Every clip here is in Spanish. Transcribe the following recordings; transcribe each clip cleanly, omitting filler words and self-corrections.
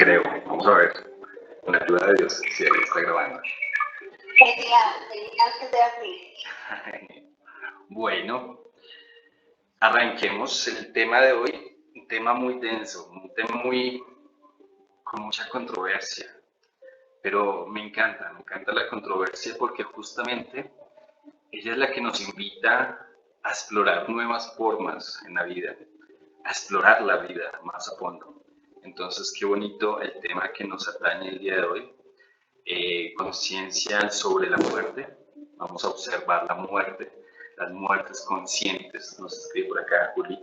Creo. Vamos a ver. Con la ayuda de Dios, si ahí está grabando. Genial que sea así. Bueno, arranquemos el tema de hoy. Un tema muy denso, un tema con mucha controversia. Pero me encanta la controversia porque justamente ella es la que nos invita a explorar nuevas formas en la vida, a explorar la vida más a fondo. Entonces, qué bonito el tema que nos atañe el día de hoy. Conciencia sobre la muerte. Vamos a observar la muerte, las muertes conscientes, nos escribe por acá Juli.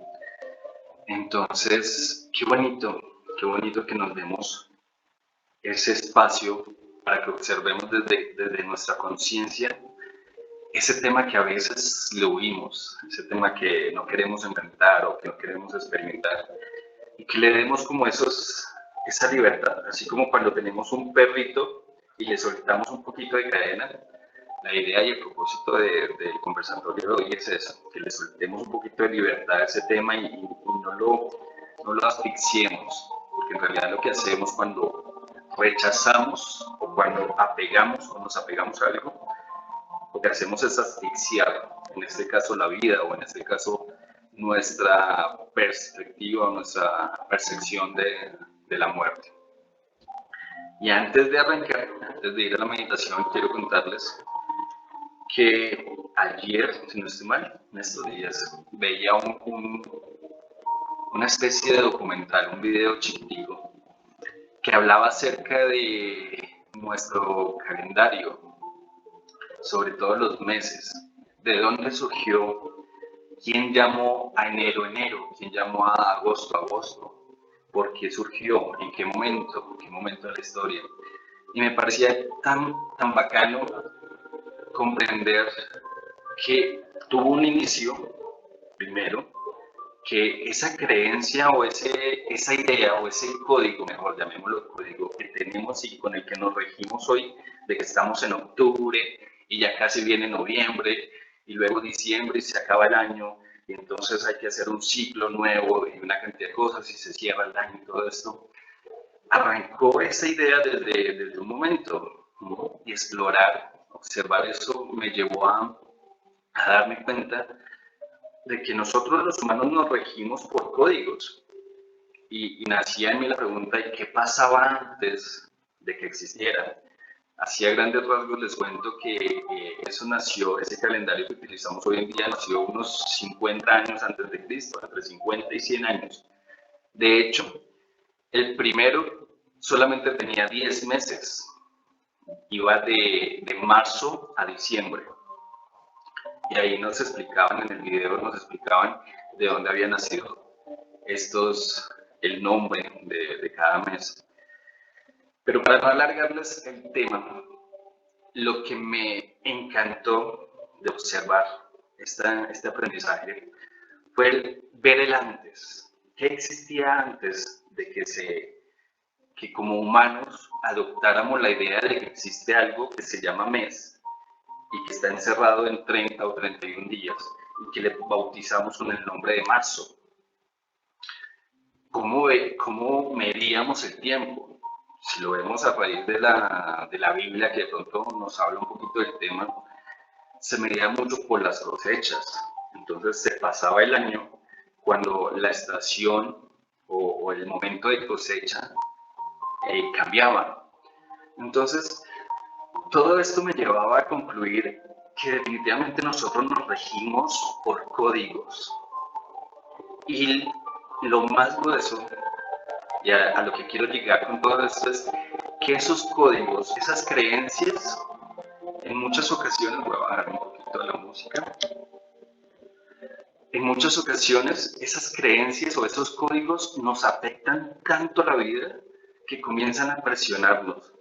Entonces, qué bonito que nos demos ese espacio para que observemos desde nuestra conciencia ese tema que a veces le huimos, ese tema que no queremos enfrentar o que no queremos experimentar, y que le demos como esa libertad, así como cuando tenemos un perrito y le soltamos un poquito de cadena. La idea y el propósito del conversatorio de hoy es eso, que le soltemos un poquito de libertad a ese tema y no lo asfixiemos, porque en realidad lo que hacemos cuando rechazamos o cuando apegamos o nos apegamos a algo, lo que hacemos es asfixiar, en este caso la vida o en este caso nuestra perspectiva, nuestra percepción de la muerte. Y antes de arrancar, antes de ir a la meditación, quiero contarles que ayer, si no estoy mal, en estos días, veía una especie de documental, un video chiquitico, que hablaba acerca de nuestro calendario, sobre todo los meses, de dónde surgió, quién llamó a enero, quién llamó a agosto, agosto, por qué surgió, en qué momento de la historia. Y me parecía tan bacano comprender que tuvo un inicio, primero, que esa creencia o esa idea o ese código, mejor llamémoslo código, que tenemos y con el que nos regimos hoy, de que estamos en octubre y ya casi viene noviembre y luego diciembre y se acaba el año y entonces hay que hacer un ciclo nuevo y una cantidad de cosas y se cierra el año y todo esto. Arrancó esa idea desde un momento, ¿no? Y explorar, observar eso me llevó a darme cuenta de que nosotros los humanos nos regimos por códigos. Y nacía en mí la pregunta, ¿y qué pasaba antes de que existiera? Así a grandes rasgos les cuento que eso nació, ese calendario que utilizamos hoy en día nació unos 50 años antes de Cristo, entre 50 y 100 años. De hecho, el primero solamente tenía 10 meses, iba de marzo a diciembre. Y ahí nos explicaban, en el video nos explicaban de dónde había nacido el nombre de cada mes. Pero para no alargarles el tema, lo que me encantó de observar este aprendizaje fue ver el antes. ¿Qué existía antes de que como humanos adoptáramos la idea de que existe algo que se llama mes y que está encerrado en 30 o 31 días y que le bautizamos con el nombre de marzo? ¿Cómo medíamos el tiempo? Si lo vemos a raíz de la Biblia, que de pronto nos habla un poquito del tema, se medía mucho por las cosechas. Entonces se pasaba el año cuando la estación o el momento de cosecha cambiaba. Entonces, todo esto me llevaba a concluir que definitivamente nosotros nos regimos por códigos. Y lo más grueso, y a lo que quiero llegar con todo esto, es que esos códigos, esas creencias, en muchas ocasiones, voy a bajar un poquito la música, en muchas ocasiones esas creencias o esos códigos nos afectan tanto la vida que comienzan a presionarnos.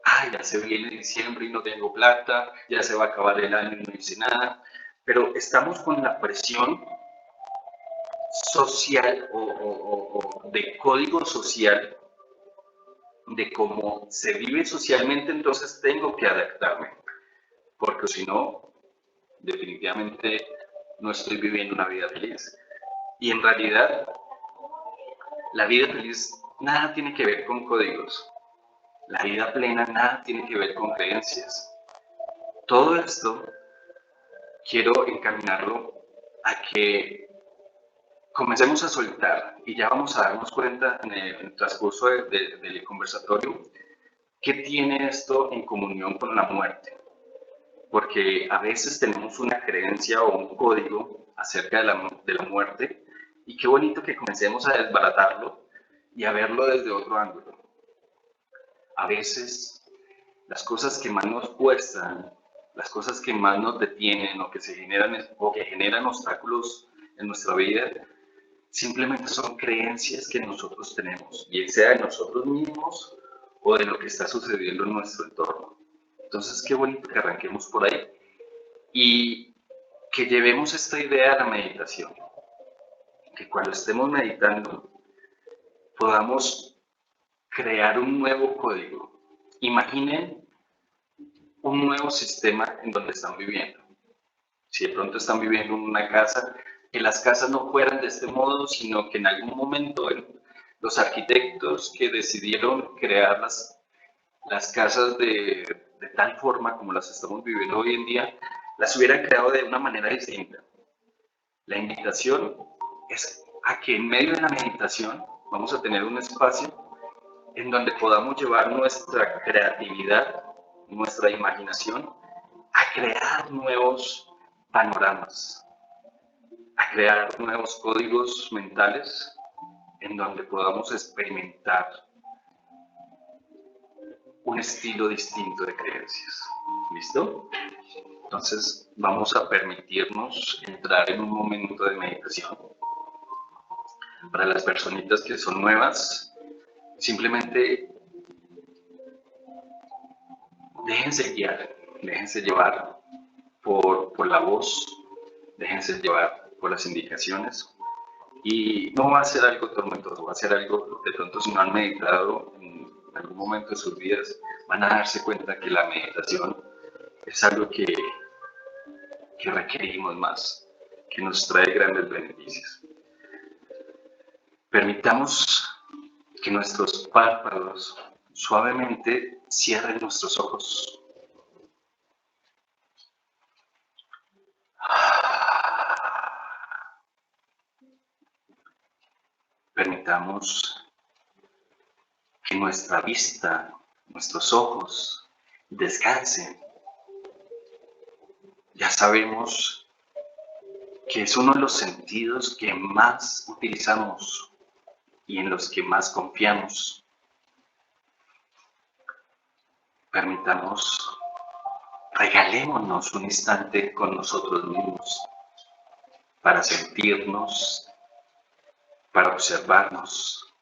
Ay, ya se viene diciembre y no tengo plata, ya se va a acabar el año y no hice nada, pero estamos con la presión social o de código social de cómo se vive socialmente, entonces tengo que adaptarme, porque si no, definitivamente no estoy viviendo una vida feliz. Y en realidad, la vida feliz nada tiene que ver con códigos. La vida plena nada tiene que ver con creencias. Todo esto quiero encaminarlo a que comencemos a soltar y ya vamos a darnos cuenta en el transcurso del conversatorio qué tiene esto en comunión con la muerte. Porque a veces tenemos una creencia o un código acerca de la muerte y qué bonito que comencemos a desbaratarlo y a verlo desde otro ángulo. A veces las cosas que más nos cuestan, las cosas que más nos detienen o que generan obstáculos en nuestra vida, simplemente son creencias que nosotros tenemos, bien sea de nosotros mismos o de lo que está sucediendo en nuestro entorno. Entonces, qué bonito que arranquemos por ahí y que llevemos esta idea a la meditación, que cuando estemos meditando podamos crear un nuevo código. Imaginen un nuevo sistema en donde están viviendo. Si de pronto están viviendo en una casa, que las casas no fueran de este modo, sino que en algún momento los arquitectos que decidieron crear las casas de tal forma como las estamos viviendo hoy en día, las hubieran creado de una manera distinta. La invitación es a que en medio de la meditación vamos a tener un espacio en donde podamos llevar nuestra creatividad, nuestra imaginación, a crear nuevos panoramas, a crear nuevos códigos mentales en donde podamos experimentar un estilo distinto de creencias. ¿Listo? Entonces vamos a permitirnos entrar en un momento de meditación. Para las personitas que son nuevas, simplemente déjense guiar, déjense llevar por la voz, déjense llevar por las indicaciones y no va a ser algo tormentoso, va a ser algo, de pronto si no han meditado en algún momento de sus vidas, van a darse cuenta que la meditación es algo que requerimos más, que nos trae grandes beneficios. Permitamos que nuestros párpados suavemente cierren nuestros ojos. Permitamos que nuestra vista, nuestros ojos descansen. Ya sabemos que es uno de los sentidos que más utilizamos y en los que más confiamos. Permitamos, regalémonos un instante con nosotros mismos para sentirnos, para observarnos,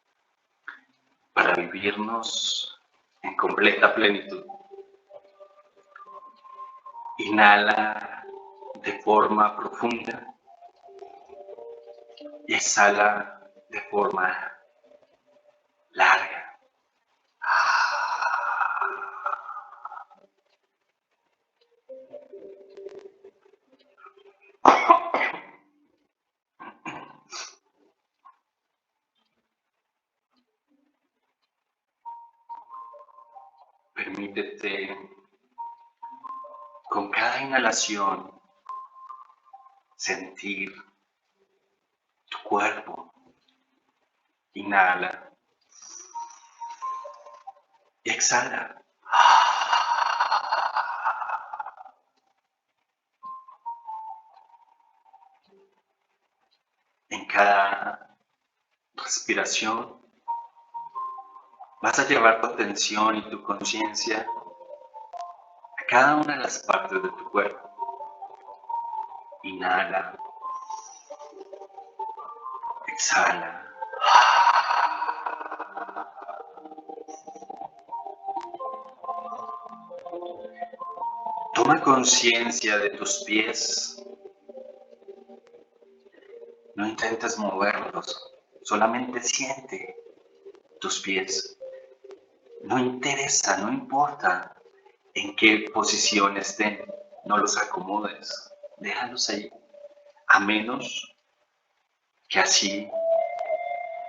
para vivirnos en completa plenitud. Inhala de forma profunda y exhala de forma larga. Permítete con cada inhalación sentir tu cuerpo. Inhala y exhala. En cada respiración vas a llevar tu atención y tu conciencia a cada una de las partes de tu cuerpo. Inhala, exhala. Toma conciencia de tus pies. No intentes moverlos, solamente siente tus pies. No interesa, no importa en qué posición estén, no los acomodes, déjalos ahí, a menos que así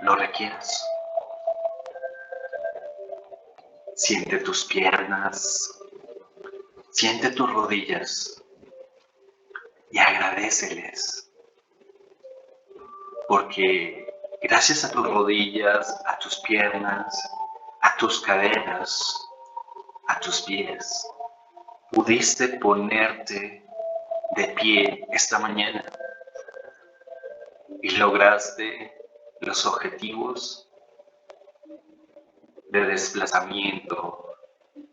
lo requieras. Siente tus piernas, siente tus rodillas y agradéceles, porque gracias a tus rodillas, a tus piernas, a tus caderas, a tus pies, pudiste ponerte de pie esta mañana y lograste los objetivos de desplazamiento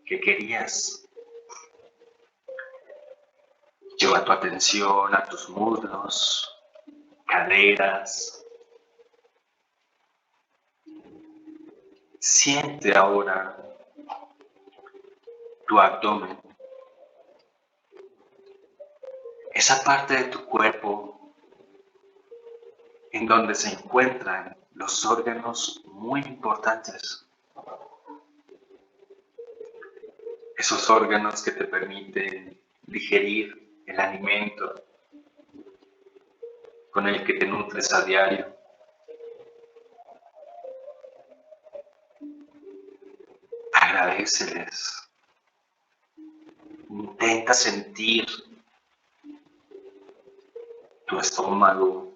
que querías. Lleva tu atención a tus muslos, caderas. Siente ahora tu abdomen, esa parte de tu cuerpo en donde se encuentran los órganos muy importantes. Esos órganos que te permiten digerir el alimento con el que te nutres a diario. Agradéceles. Intenta sentir tu estómago,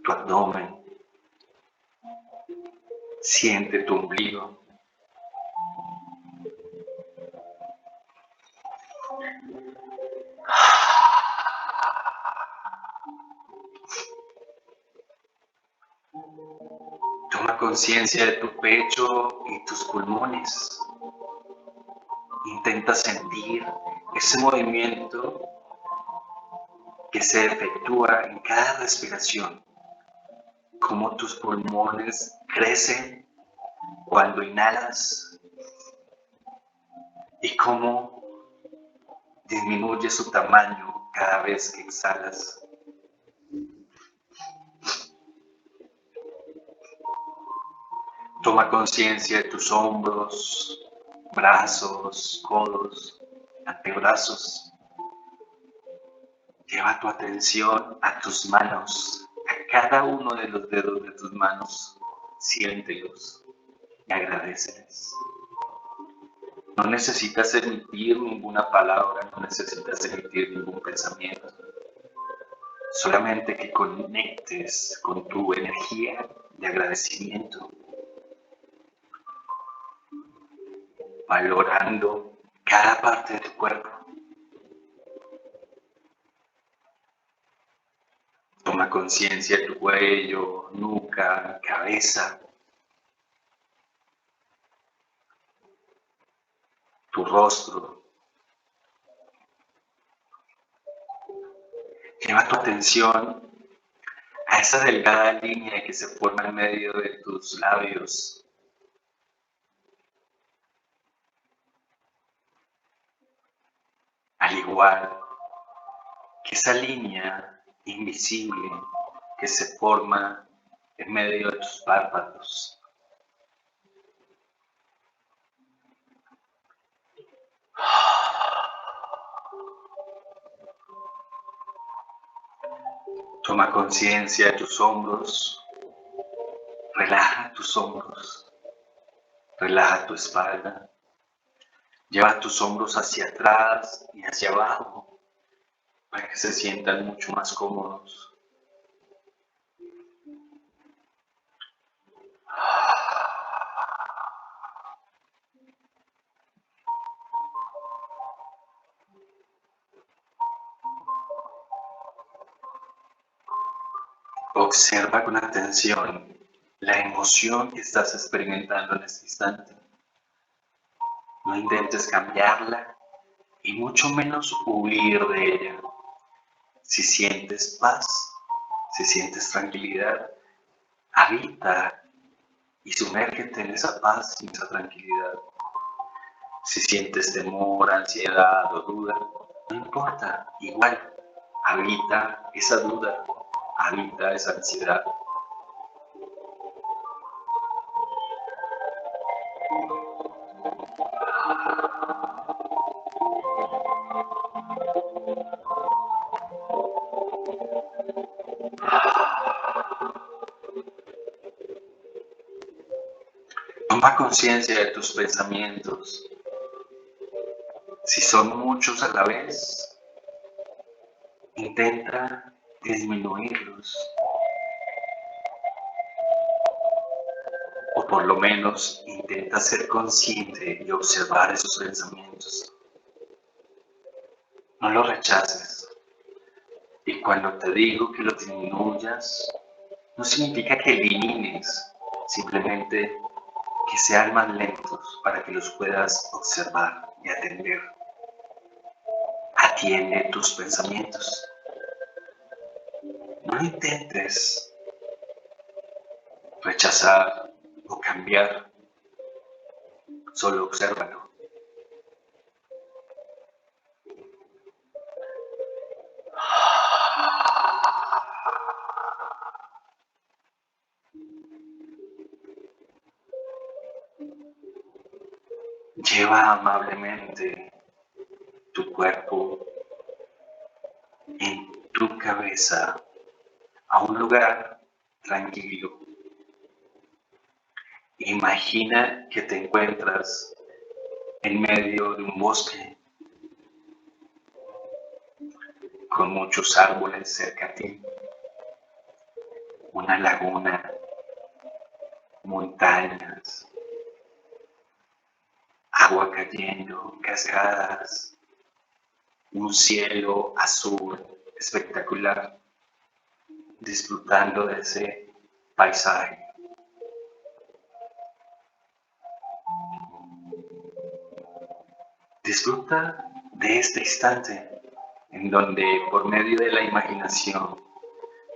tu abdomen. Siente tu ombligo. Toma conciencia de tu pecho y tus pulmones. Intenta sentir ese movimiento que se efectúa en cada respiración, cómo tus pulmones crecen cuando inhalas y cómo disminuye su tamaño cada vez que exhalas. Toma conciencia de tus hombros, brazos, codos, antebrazos. Lleva tu atención a tus manos, a cada uno de los dedos de tus manos. Siéntelos y agradéceles. No necesitas emitir ninguna palabra, no necesitas emitir ningún pensamiento. Solamente que conectes con tu energía de agradecimiento, valorando cada parte de tu cuerpo. Toma conciencia de tu cuello, nuca, cabeza, tu rostro. Lleva tu atención a esa delgada línea que se forma en medio de tus labios. Al igual que esa línea invisible que se forma en medio de tus párpados. Toma conciencia de tus hombros, relaja tus hombros, relaja tu espalda, lleva tus hombros hacia atrás y hacia abajo para que se sientan mucho más cómodos. Observa con atención la emoción que estás experimentando en este instante. No intentes cambiarla y mucho menos huir de ella. Si sientes paz, si sientes tranquilidad, habita y sumérgete en esa paz y en esa tranquilidad. Si sientes temor, ansiedad o duda, no importa, igual, habita esa duda, habita esa ansiedad. Toma conciencia de tus pensamientos. Si son muchos a la vez, intenta disminuirlos. O por lo menos intenta ser consciente y observar esos pensamientos. No los rechaces. Y cuando te digo que los disminuyas, no significa que elimines, simplemente que sean más lentos para que los puedas observar y atender. Atiende tus pensamientos. No intentes rechazar o cambiar, solo obsérvalo. Lleva amablemente tu cuerpo en tu cabeza a un lugar tranquilo. Imagina que te encuentras en medio de un bosque con muchos árboles cerca a ti, una laguna, montañas, agua cayendo, cascadas, un cielo azul espectacular, disfrutando de ese paisaje. Disfruta de este instante en donde por medio de la imaginación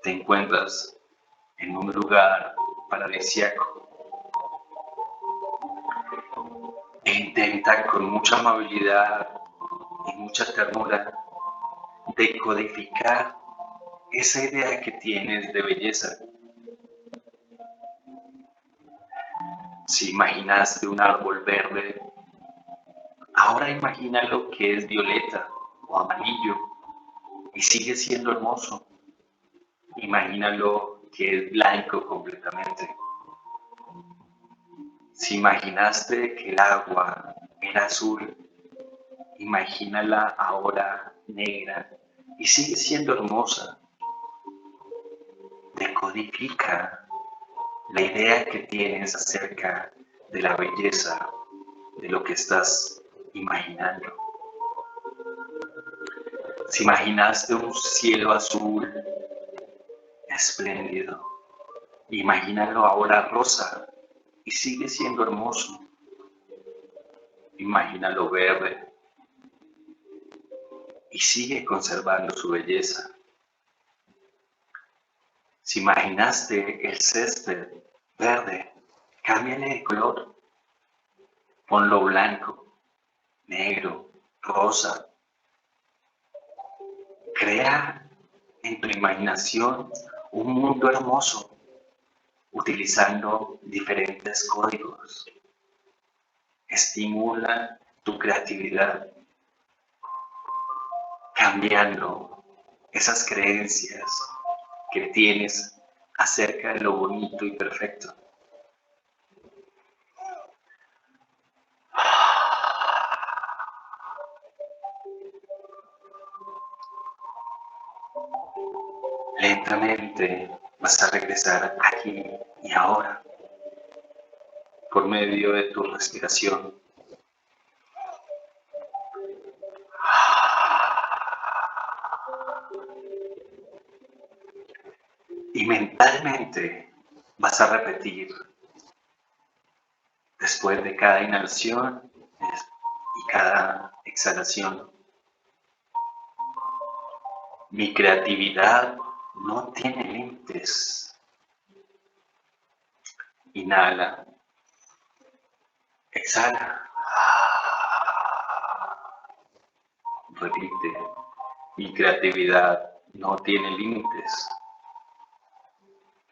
te encuentras en un lugar paradisíaco e intenta con mucha amabilidad y mucha ternura decodificar esa idea que tienes de belleza. Si imaginaste un árbol verde, ahora imagina lo que es violeta o amarillo y sigue siendo hermoso. Imagínalo que es blanco completamente. Si imaginaste que el agua era azul, imagínala ahora negra y sigue siendo hermosa. Decodifica la idea que tienes acerca de la belleza de lo que estás imaginando. Si imaginaste un cielo azul espléndido, imagínalo ahora rosa y sigue siendo hermoso. Imagínalo verde y sigue conservando su belleza. Si imaginaste el césped verde, cámbiale de color. Ponlo blanco, negro, rosa. Crea en tu imaginación un mundo hermoso utilizando diferentes códigos. Estimula tu creatividad cambiando esas creencias que tienes acerca de lo bonito y perfecto. Lentamente vas a regresar aquí y ahora por medio de tu respiración. Y mentalmente vas a repetir después de cada inhalación y cada exhalación. Mi creatividad no tiene límites. Inhala, exhala. Repite, mi creatividad no tiene límites.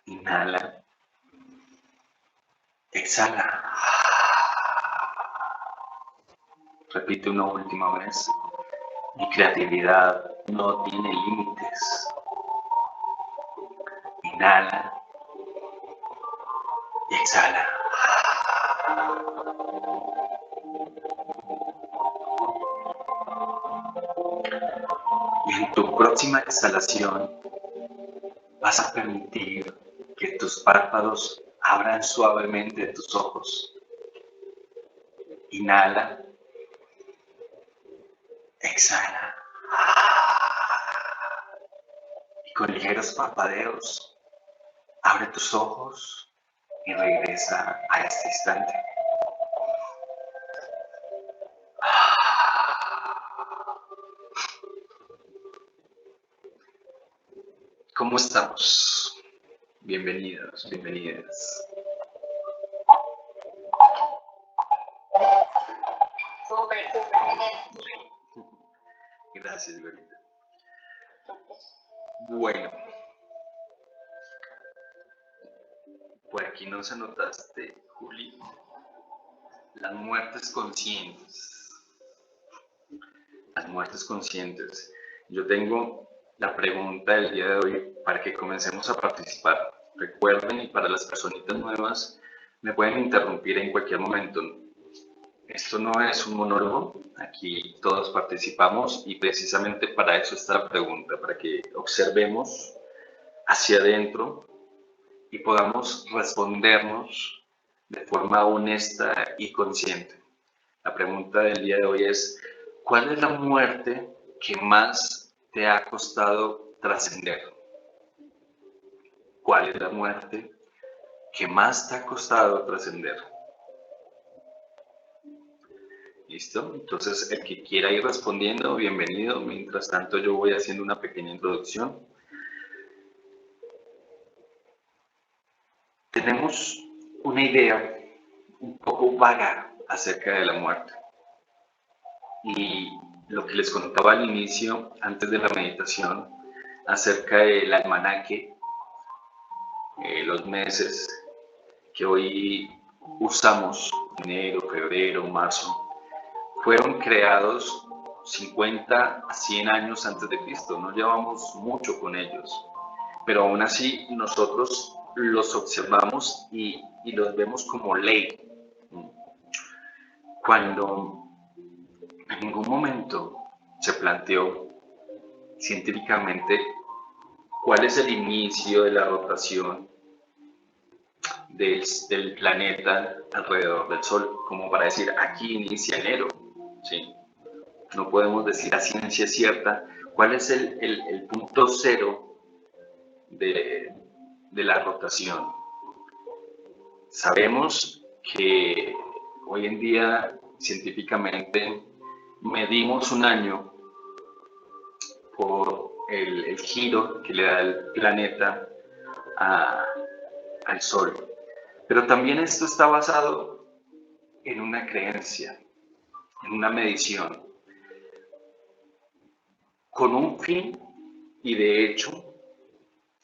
Inhala, exhala. Repite una última vez. Mi creatividad no tiene límites. Inhala y exhala. Y en tu próxima exhalación vas a permitir que tus párpados abran suavemente tus ojos. Inhala. Exhala. Y con ligeros parpadeos, abre tus ojos y regresa a este instante. ¿Cómo estamos? Bienvenidos, bienvenidas. Súper. Gracias, Lolita. Bueno, por aquí nos anotaste, Juli, las muertes conscientes. Las muertes conscientes. Yo tengo la pregunta del día de hoy para que comencemos a participar. Recuerden, y para las personitas nuevas, me pueden interrumpir en cualquier momento. Esto no es un monólogo, aquí todos participamos y precisamente para eso está la pregunta, para que observemos hacia adentro y podamos respondernos de forma honesta y consciente. La pregunta del día de hoy es, ¿cuál es la muerte que más te ha costado trascender? ¿Cuál es la muerte que más te ha costado trascender? ¿Listo? Entonces, el que quiera ir respondiendo, bienvenido. Mientras tanto, yo voy haciendo una pequeña introducción. Tenemos una idea un poco vaga acerca de la muerte. Y lo que les contaba al inicio, antes de la meditación, acerca del almanaque, los meses que hoy usamos, enero, febrero, marzo, fueron creados 50 a 100 años antes de Cristo. No llevamos mucho con ellos, pero aún así nosotros los observamos y los vemos como ley. Cuando en ningún momento se planteó científicamente cuál es el inicio de la rotación del planeta alrededor del Sol, como para decir, aquí inicia enero, ¿sí? No podemos decir a ciencia cierta cuál es el punto cero de la rotación. Sabemos que hoy en día científicamente medimos un año por el giro que le da el planeta al Sol. Pero también esto está basado en una creencia, en una medición, con un fin, y de hecho,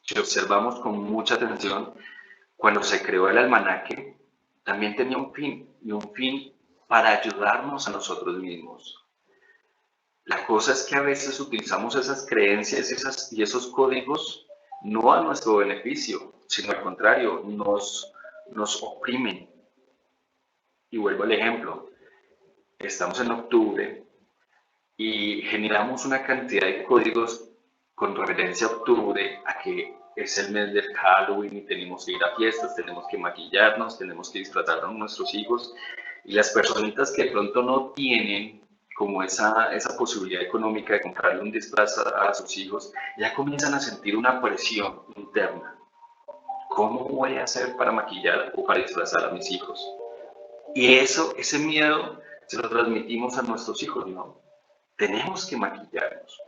si observamos con mucha atención, cuando se creó el almanaque, también tenía un fin, y un fin para ayudarnos a nosotros mismos. La cosa es que a veces utilizamos esas creencias y esos códigos no a nuestro beneficio, sino al contrario, nos oprimen. Y vuelvo al ejemplo, estamos en octubre y generamos una cantidad de códigos con referencia a octubre, a que es el mes del Halloween y tenemos que ir a fiestas, tenemos que maquillarnos, tenemos que disfrazar a nuestros hijos, y las personitas que de pronto no tienen como esa posibilidad económica de comprarle un disfraz a sus hijos, ya comienzan a sentir una presión interna. ¿Cómo voy a hacer para maquillar o para disfrazar a mis hijos? Y ese miedo se lo transmitimos a nuestros hijos, ¿no? Tenemos que maquillarnos,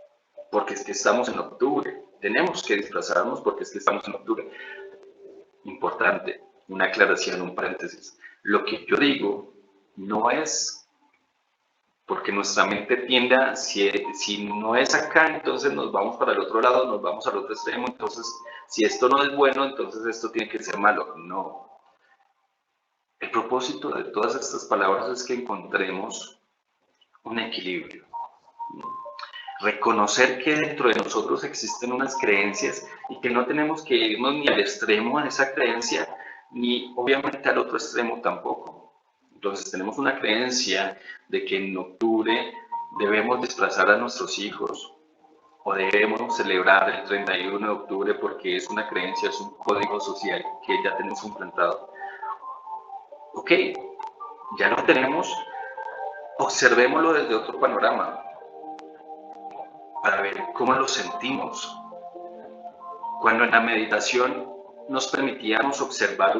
porque es que estamos en octubre. Tenemos que disfrazarnos porque es que estamos en octubre. Importante, una aclaración, un paréntesis. Lo que yo digo no es porque nuestra mente tienda, si no es acá, entonces nos vamos para el otro lado, nos vamos al otro extremo, entonces si esto no es bueno, entonces esto tiene que ser malo. No. El propósito de todas estas palabras es que encontremos un equilibrio. Reconocer que dentro de nosotros existen unas creencias y que no tenemos que irnos ni al extremo de esa creencia, ni obviamente al otro extremo tampoco. Entonces tenemos una creencia de que en octubre debemos desplazar a nuestros hijos o debemos celebrar el 31 de octubre porque es una creencia, es un código social que ya tenemos implantado. Ok, ya lo tenemos, observémoslo desde otro panorama para ver cómo lo sentimos. Cuando en la meditación nos permitíamos observar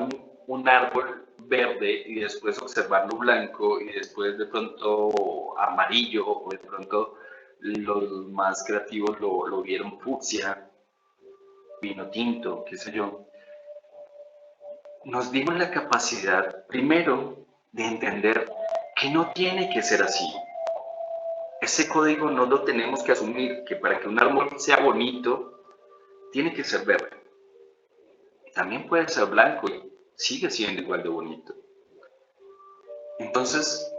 un árbol verde y después observarlo blanco y después de pronto amarillo o de pronto los más creativos lo vieron fucsia, vino tinto, qué sé yo, nos dimos la capacidad primero de entender que no tiene que ser así. Ese código no lo tenemos que asumir, que para que un árbol sea bonito, tiene que ser verde. También puede ser blanco y sigue siendo igual de bonito. Entonces,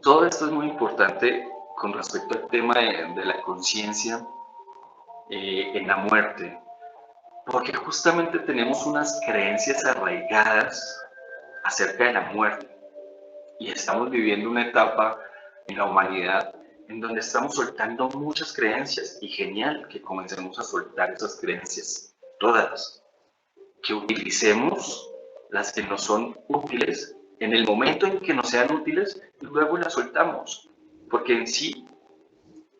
todo esto es muy importante con respecto al tema de la conciencia en la muerte, porque justamente tenemos unas creencias arraigadas acerca de la muerte y estamos viviendo una etapa en la humanidad en donde estamos soltando muchas creencias y genial que comencemos a soltar esas creencias, todas, que utilicemos las que nos son útiles en el momento en que nos sean útiles y luego las soltamos, porque en sí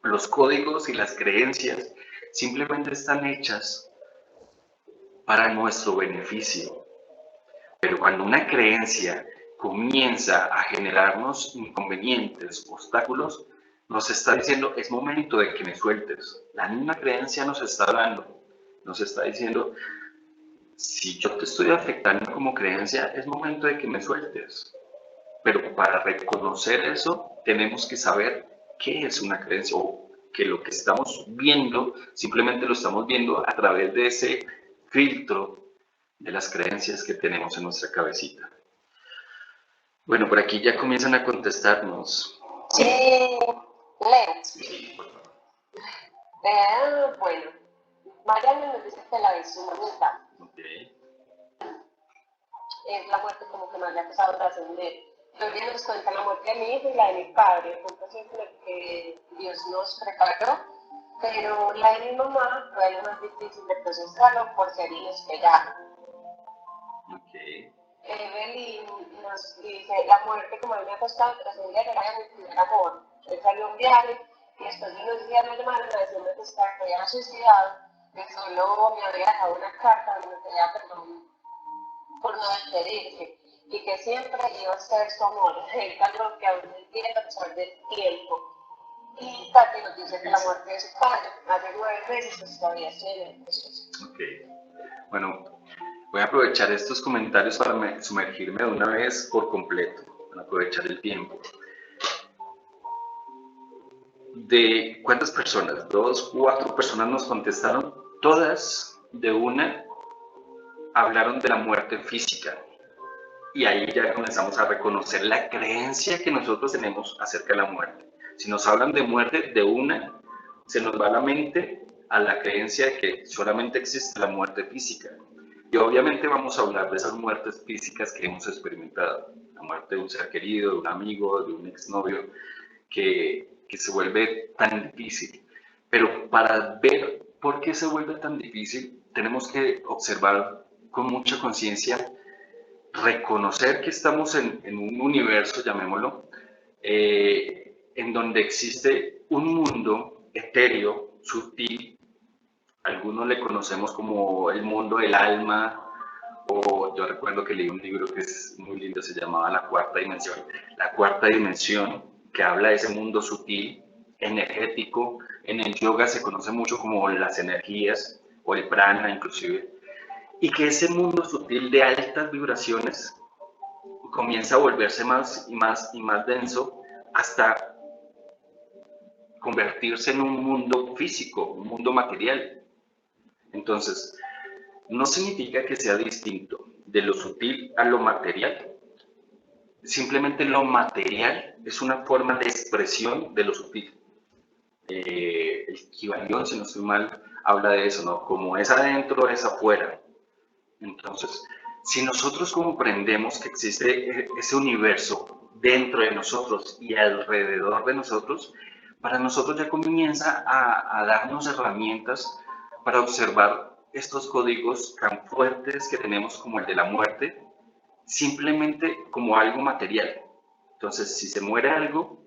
los códigos y las creencias simplemente están hechas para nuestro beneficio, pero cuando una creencia comienza a generarnos inconvenientes, obstáculos, nos está diciendo, es momento de que me sueltes. La misma creencia nos está hablando, nos está diciendo, si yo te estoy afectando como creencia, es momento de que me sueltes. Pero para reconocer eso, tenemos que saber qué es una creencia o que lo que estamos viendo, simplemente lo estamos viendo a través de ese filtro de las creencias que tenemos en nuestra cabecita. Bueno, por aquí ya comienzan a contestarnos. Sí, Leo. Sí, por favor. Bueno, Mariana nos dice que la de su mamita Ok. es la muerte como que más le ha empezado a trascender. Gloria nos cuenta la muerte de mi hijo y la de mi padre, punto siempre que Dios nos preparó, pero la de mi mamá fue lo más difícil de procesarlo por ser inesperado. Ok. Evelyn nos dice, la muerte como a mí me ha costado trascender era mi primer amor. Él salió a un viaje y después de unos días me llamaron a decirme que se había suicidado, que solo me había dejado una carta donde me pedía perdón por no despedirse y que siempre iba a ser su amor, el calor que aún tiene a pesar del tiempo. Y Tati nos dice que la muerte de su padre hace 9 meses, pues todavía estoy en el proceso. Ok. Bueno, voy a aprovechar estos comentarios para sumergirme de una vez por completo, para aprovechar el tiempo. ¿De cuántas personas? 2, 4 personas nos contestaron. Todas de una hablaron de la muerte física. Y ahí ya comenzamos a reconocer la creencia que nosotros tenemos acerca de la muerte. Si nos hablan de muerte, de una, se nos va a la mente a la creencia de que solamente existe la muerte física. Y obviamente vamos a hablar de esas muertes físicas que hemos experimentado. La muerte de un ser querido, de un amigo, de un exnovio, que se vuelve tan difícil. Pero para ver por qué se vuelve tan difícil, tenemos que observar con mucha conciencia, reconocer que estamos en un universo, llamémoslo, en donde existe un mundo etéreo, sutil. Algunos le conocemos como el mundo del alma, o yo recuerdo que leí un libro que es muy lindo, se llamaba La Cuarta Dimensión. La Cuarta Dimensión, que habla de ese mundo sutil, energético. En el yoga se conoce mucho como las energías, o el prana inclusive, y que ese mundo sutil de altas vibraciones comienza a volverse más y más y más denso hasta convertirse en un mundo físico, un mundo material. Entonces, no significa que sea distinto de lo sutil a lo material. Simplemente lo material es una forma de expresión de lo sutil. El Kybalión, si no estoy mal, habla de eso, ¿no? Como es adentro, es afuera. Entonces, Si nosotros comprendemos que existe ese universo dentro de nosotros y alrededor de nosotros, para nosotros ya comienza a darnos herramientas para observar estos códigos tan fuertes que tenemos como el de la muerte, simplemente como algo material. Entonces, si se muere algo,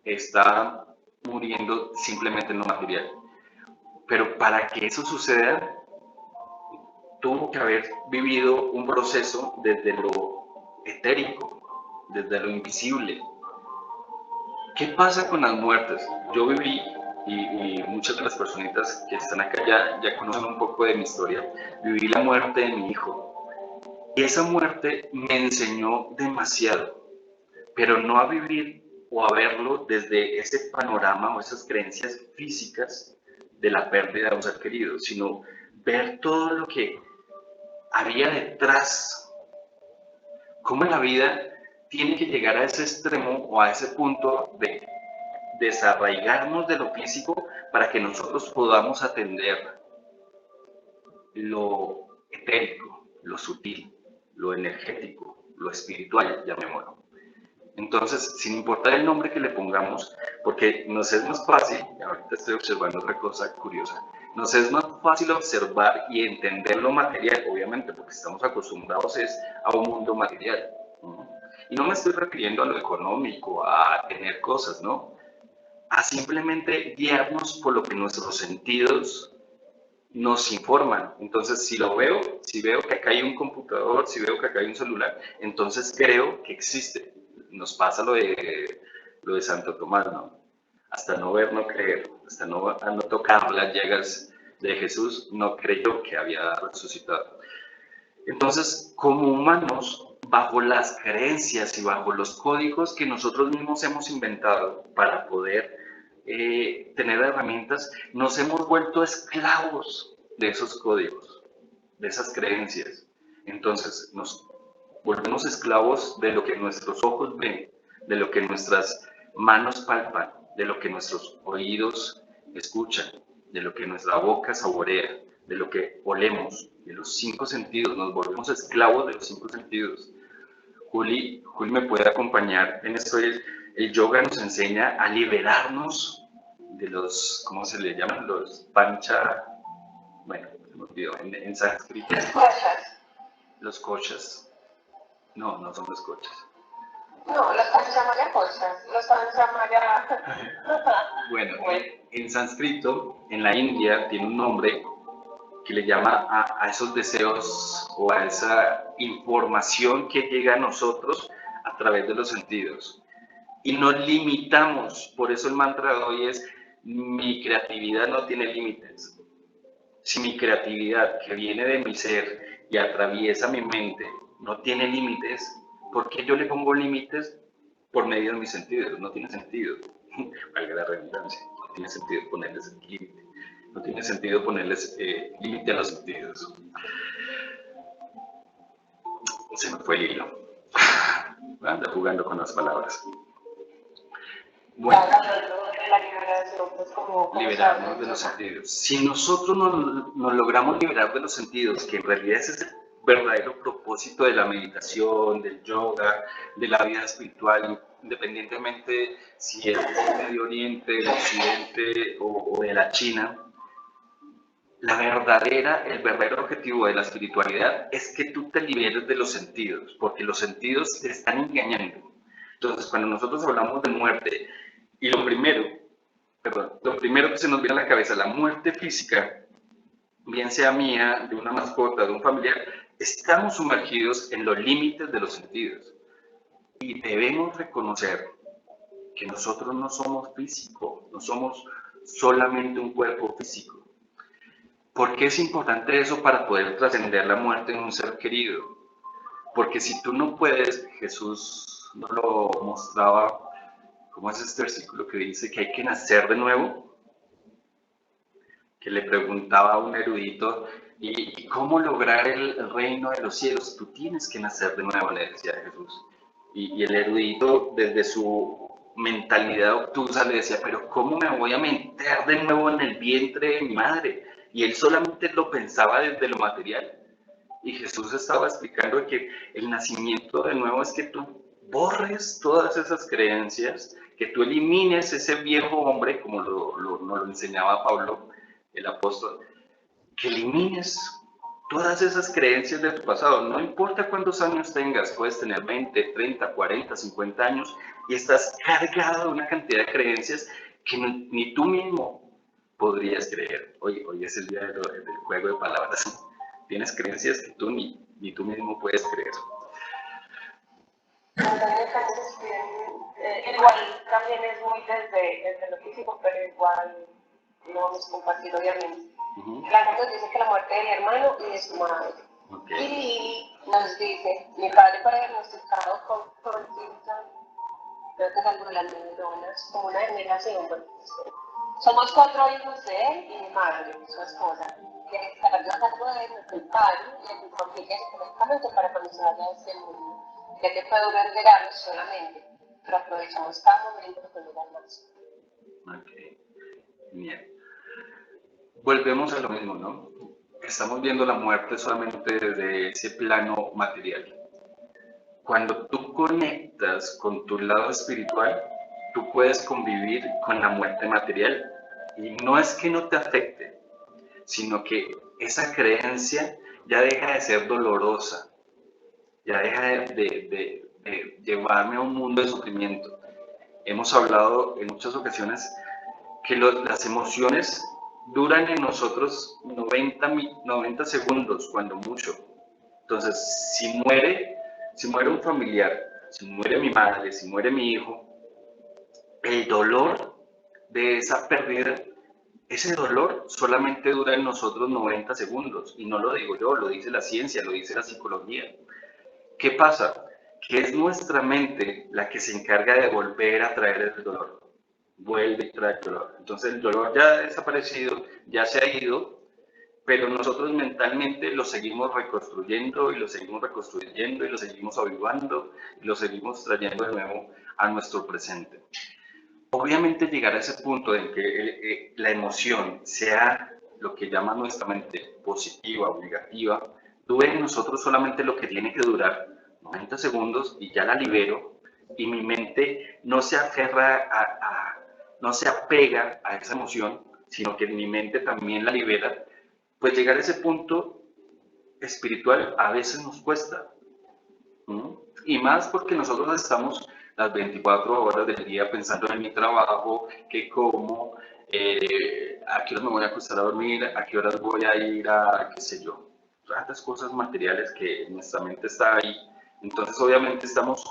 está muriendo simplemente en lo material. Pero para que eso suceda, tuvo que haber vivido un proceso desde lo etérico, desde lo invisible. ¿Qué pasa con las muertes? Yo viví, y muchas de las personitas que están acá ya conocen un poco de mi historia, viví la muerte de mi hijo. Y esa muerte me enseñó demasiado, pero no a vivir o a verlo desde ese panorama o esas creencias físicas de la pérdida de un ser querido, sino ver todo lo que había detrás, cómo la vida tiene que llegar a ese extremo o a ese punto de desarraigarnos de lo físico para que nosotros podamos atender lo etérico, lo sutil, lo energético, lo espiritual, llamémoslo. Entonces, sin importar el nombre que le pongamos, porque nos es más fácil, ahorita estoy observando otra cosa curiosa, nos es más fácil observar y entender lo material, obviamente, porque estamos acostumbrados a un mundo material. ¿No? Y no me estoy refiriendo a lo económico, a tener cosas, ¿no? A simplemente guiarnos por lo que nuestros sentidos nos informan. Entonces, si veo que acá hay un computador, si veo que acá hay un celular, entonces creo que existe. Nos pasa lo de Santo Tomás, ¿no? Hasta no ver, no creer, hasta no tocar las llagas de Jesús, no creyó que había resucitado. Entonces, como humanos, bajo las creencias y bajo los códigos que nosotros mismos hemos inventado para poder tener herramientas, nos hemos vuelto esclavos de esos códigos, de esas creencias. Entonces, nos volvemos esclavos de lo que nuestros ojos ven, de lo que nuestras manos palpan, de lo que nuestros oídos escuchan, de lo que nuestra boca saborea, de lo que olemos, de los 5 sentidos. Nos volvemos esclavos de los 5 sentidos. Juli me puede acompañar en esto. El yoga nos enseña a liberarnos de los, ¿cómo se le llaman? Los pancha, bueno, se me olvidó, en sánscrito. Los koshas. No, no son los coches. No, los panchamaya cochas, los panchamaya. Bueno, en sánscrito, en la India, tiene un nombre que le llama a esos deseos o a esa información que llega a nosotros a través de los sentidos. Y nos limitamos, por eso el mantra de hoy es: mi creatividad no tiene límites. Si mi creatividad, que viene de mi ser y atraviesa mi mente, no tiene límites, ¿por qué yo le pongo límites por medio de mis sentidos? No tiene sentido. Valga la redundancia, no tiene sentido ponerles límite. No tiene sentido ponerles límite a los sentidos. Se me fue el hilo. Anda jugando con las palabras. Bueno, liberarnos de los sentidos. Si nosotros nos logramos liberar de los sentidos, que en realidad ese es el verdadero propósito de la meditación, del yoga, de la vida espiritual, independientemente si es del Medio Oriente, del Occidente o de la China, el verdadero objetivo de la espiritualidad es que tú te liberes de los sentidos, porque los sentidos te están engañando. Entonces, cuando nosotros hablamos de muerte, y lo primero que se nos viene a la cabeza, la muerte física, bien sea mía, de una mascota, de un familiar, estamos sumergidos en los límites de los sentidos. Y debemos reconocer que nosotros no somos físicos, no somos solamente un cuerpo físico. ¿Por qué es importante eso para poder trascender la muerte en un ser querido? Porque si tú no puedes, Jesús nos lo mostraba, ¿cómo es este versículo que dice que hay que nacer de nuevo? Que le preguntaba a un erudito, ¿y cómo lograr el reino de los cielos? Tú tienes que nacer de nuevo, le decía Jesús. Y el erudito, desde su mentalidad obtusa, le decía, pero ¿cómo me voy a meter de nuevo en el vientre de mi madre? Y él solamente lo pensaba desde lo material. Y Jesús estaba explicando que el nacimiento de nuevo es que tú borres todas esas creencias, que tú elimines ese viejo hombre, como nos lo enseñaba Pablo, el apóstol, que elimines todas esas creencias de tu pasado. No importa cuántos años tengas, puedes tener 20, 30, 40, 50 años y estás cargado de una cantidad de creencias que ni tú mismo podrías creer. Hoy es el día del juego de palabras. Tienes creencias que tú ni tú mismo puedes creer. Igual también es muy desde lo físico, pero igual no vamos a compartir obviamente. Blanca nos dice que la muerte de mi hermano y de su madre. Okay. Y Lili nos dice, mi padre fue diagnosticado con Parkinson, creo que es algo de las neuronas, como una degeneración. Somos 4 hijos de él y mi madre, su esposa, que estará a cargo de nuestro padre y de su familia psicológicamente para cuando se vaya de este mundo, ya que puede durar regalos solamente, pero aprovechamos cada momento que nos dan más. Ok, bien. Volvemos a lo mismo, ¿no? Estamos viendo la muerte solamente desde ese plano material. Cuando tú conectas con tu lado espiritual, tú puedes convivir con la muerte material. Y no es que no te afecte, sino que esa creencia ya deja de ser dolorosa, ya deja de llevarme a un mundo de sufrimiento. Hemos hablado en muchas ocasiones que las emociones duran en nosotros 90 segundos, cuando mucho. Entonces, si muere un familiar, si muere mi madre, si muere mi hijo, el dolor de esa pérdida, ese dolor solamente dura en nosotros 90 segundos. Y no lo digo yo, lo dice la ciencia, lo dice la psicología. ¿Qué pasa? Que es nuestra mente la que se encarga de volver a traer el dolor. Vuelve y trae el dolor. Entonces el dolor ya ha desaparecido, ya se ha ido, pero nosotros mentalmente lo seguimos reconstruyendo y lo seguimos reconstruyendo y lo seguimos avivando y lo seguimos trayendo de nuevo a nuestro presente. Obviamente llegar a ese punto en que la emoción sea lo que llama nuestra mente positiva o negativa, dure en nosotros solamente lo que tiene que durar, 90 segundos, y ya la libero, y mi mente no se aferra no se apega a esa emoción, sino que mi mente también la libera. Pues llegar a ese punto espiritual a veces nos cuesta. Y más porque nosotros estamos las 24 horas del día pensando en mi trabajo, qué como, a qué horas me voy a acostar a dormir, a qué horas voy a ir a, qué sé yo, tantas cosas materiales que nuestra mente está ahí. Entonces obviamente estamos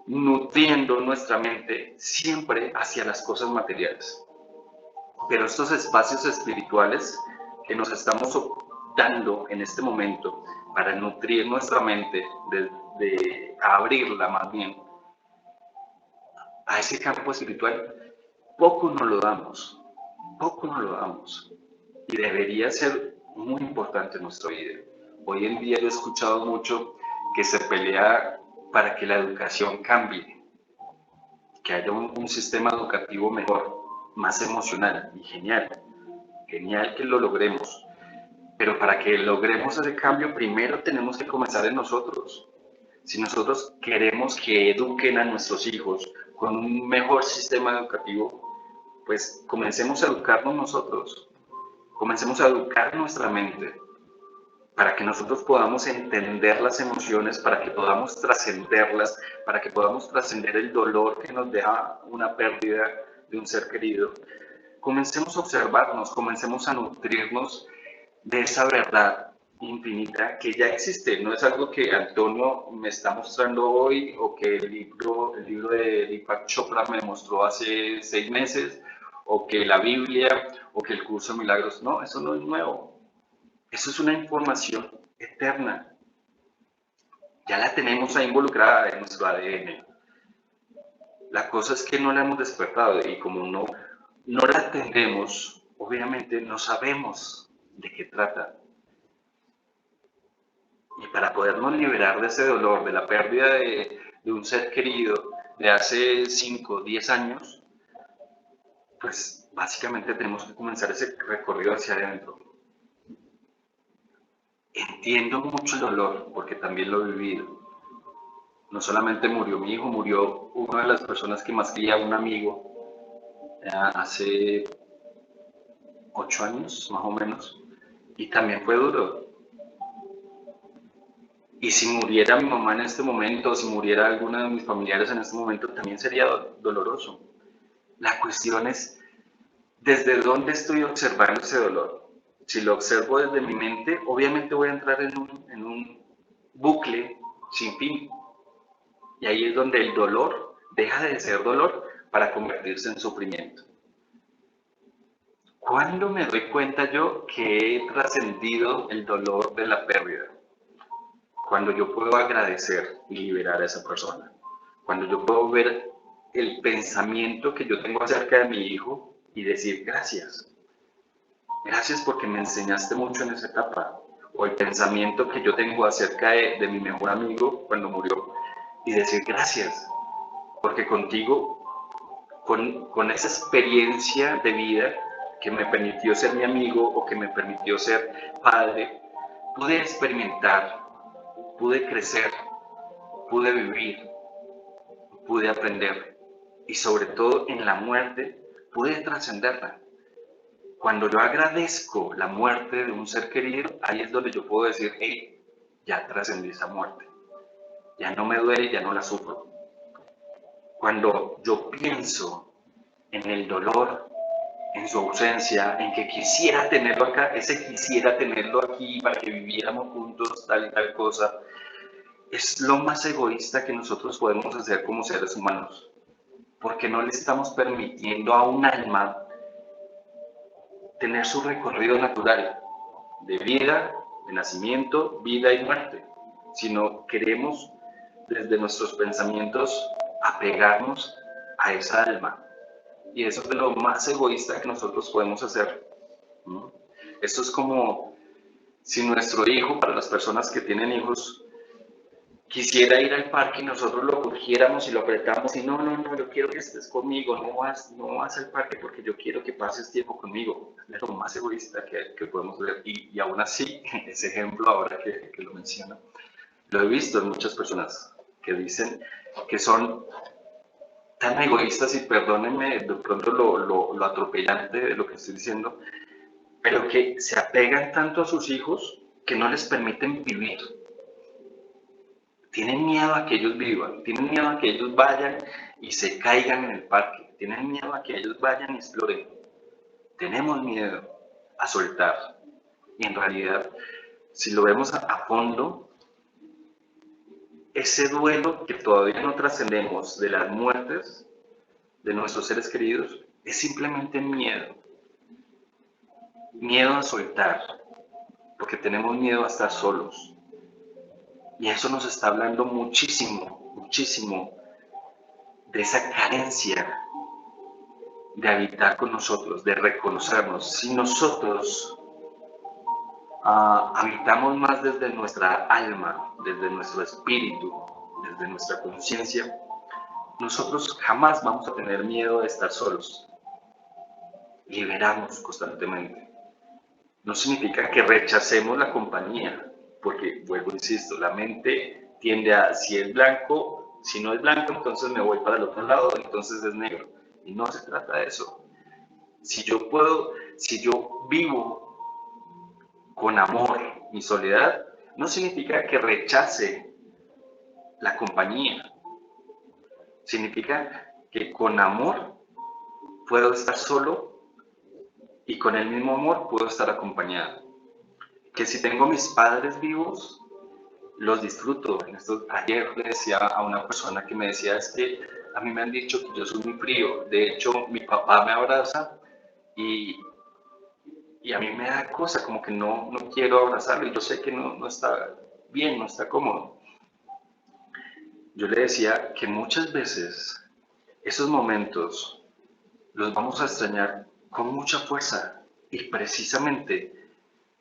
nutriendo nuestra mente siempre hacia las cosas materiales. Pero estos espacios espirituales que nos estamos dando en este momento para nutrir nuestra mente, de abrirla más bien a ese campo espiritual, poco nos lo damos, poco nos lo damos. Y debería ser muy importante en nuestra vida. Hoy en día yo he escuchado mucho que se pelea para que la educación cambie, que haya un sistema educativo mejor, más emocional, y genial, genial que lo logremos. Pero para que logremos ese cambio, primero tenemos que comenzar en nosotros. Si nosotros queremos que eduquen a nuestros hijos con un mejor sistema educativo, pues comencemos a educarnos nosotros, comencemos a educar nuestra mente, para que nosotros podamos entender las emociones, para que podamos trascenderlas, para que podamos trascender el dolor que nos deja una pérdida de un ser querido. Comencemos a observarnos, comencemos a nutrirnos de esa verdad infinita que ya existe. No es algo que Antonio me está mostrando hoy o que el libro de Deepak Chopra me mostró hace 6 meses, o que la Biblia, o que el curso de milagros. No, eso no es nuevo. Eso es una información eterna. Ya la tenemos ahí involucrada en nuestro ADN. La cosa es que no la hemos despertado, y como no la entendemos, obviamente no sabemos de qué trata. Y para podernos liberar de ese dolor, de la pérdida de un ser querido de hace 5, 10 años, pues básicamente tenemos que comenzar ese recorrido hacia adentro. entiendo mucho el dolor, porque también lo he vivido. No solamente murió mi hijo, murió una de las personas que más quería, un amigo, hace 8 años, más o menos, y también fue duro. Y si muriera mi mamá en este momento, o si muriera alguno de mis familiares en este momento, también sería doloroso. La cuestión es, ¿desde dónde estoy observando ese dolor? Si lo observo desde mi mente, obviamente voy a entrar en un bucle sin fin. Y ahí es donde el dolor deja de ser dolor para convertirse en sufrimiento. ¿Cuándo me doy cuenta yo que he trascendido el dolor de la pérdida? Cuando yo puedo agradecer y liberar a esa persona. Cuando yo puedo ver el pensamiento que yo tengo acerca de mi hijo y decir gracias. Gracias porque me enseñaste mucho en esa etapa. O el pensamiento que yo tengo acerca de mi mejor amigo cuando murió y decir gracias. Porque contigo, con esa experiencia de vida que me permitió ser mi amigo o que me permitió ser padre, pude experimentar, pude crecer, pude vivir, pude aprender y sobre todo en la muerte pude trascenderla. Cuando yo agradezco la muerte de un ser querido, ahí es donde yo puedo decir, hey, ya trascendí esa muerte, ya no me duele, ya no la sufro. Cuando yo pienso en el dolor, en su ausencia, en que quisiera tenerlo acá, ese quisiera tenerlo aquí para que viviéramos juntos tal y tal cosa, es lo más egoísta que nosotros podemos hacer como seres humanos, porque no le estamos permitiendo a un alma tener su recorrido natural de vida, de nacimiento, vida y muerte, sino queremos desde nuestros pensamientos apegarnos a esa alma. Y eso es de lo más egoísta que nosotros podemos hacer, ¿no? Esto es como si nuestro hijo, para las personas que tienen hijos, quisiera ir al parque y nosotros lo cogiéramos y lo apretamos y no, yo quiero que estés conmigo, no vas al parque porque yo quiero que pases tiempo conmigo. Es lo más egoísta que podemos ver y aún así, ese ejemplo ahora que lo menciono, lo he visto en muchas personas que dicen que son tan egoístas y perdónenme de pronto lo atropellante de lo que estoy diciendo, pero que se apegan tanto a sus hijos que no les permiten vivir. Tienen miedo a que ellos vivan, tienen miedo a que ellos vayan y se caigan en el parque, tienen miedo a que ellos vayan y exploren. Tenemos miedo a soltar. Y en realidad, si lo vemos a fondo, ese duelo que todavía no trascendemos de las muertes de nuestros seres queridos es simplemente miedo. Miedo a soltar, porque tenemos miedo a estar solos. Y eso nos está hablando muchísimo de esa carencia de habitar con nosotros, de reconocernos. Si nosotros habitamos más desde nuestra alma, desde nuestro espíritu, desde nuestra conciencia, nosotros jamás vamos a tener miedo de estar solos. Liberamos constantemente. No significa que rechacemos la compañía, porque, vuelvo, insisto, la mente tiende a, si es blanco, si no es blanco, entonces me voy para el otro lado, entonces es negro. Y no se trata de eso. Si yo vivo con amor mi soledad, no significa que rechace la compañía. Significa que con amor puedo estar solo y con el mismo amor puedo estar acompañado. Que si tengo mis padres vivos, los disfruto. Ayer le decía a una persona que me decía, es que a mí me han dicho que yo soy muy frío. De hecho, mi papá me abraza y a mí me da cosa, como que no quiero abrazarlo y yo sé que no está bien, no está cómodo. Yo le decía que muchas veces esos momentos los vamos a extrañar con mucha fuerza y precisamente,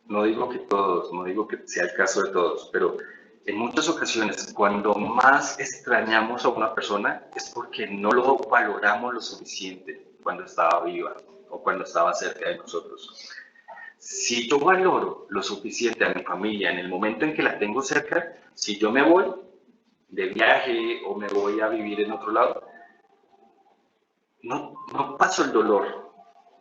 no digo que todos, no digo que sea el caso de todos, pero en muchas ocasiones cuando más extrañamos a una persona es porque no lo valoramos lo suficiente cuando estaba viva o cuando estaba cerca de nosotros. Si yo valoro lo suficiente a mi familia en el momento en que la tengo cerca, si yo me voy de viaje o me voy a vivir en otro lado, no paso el dolor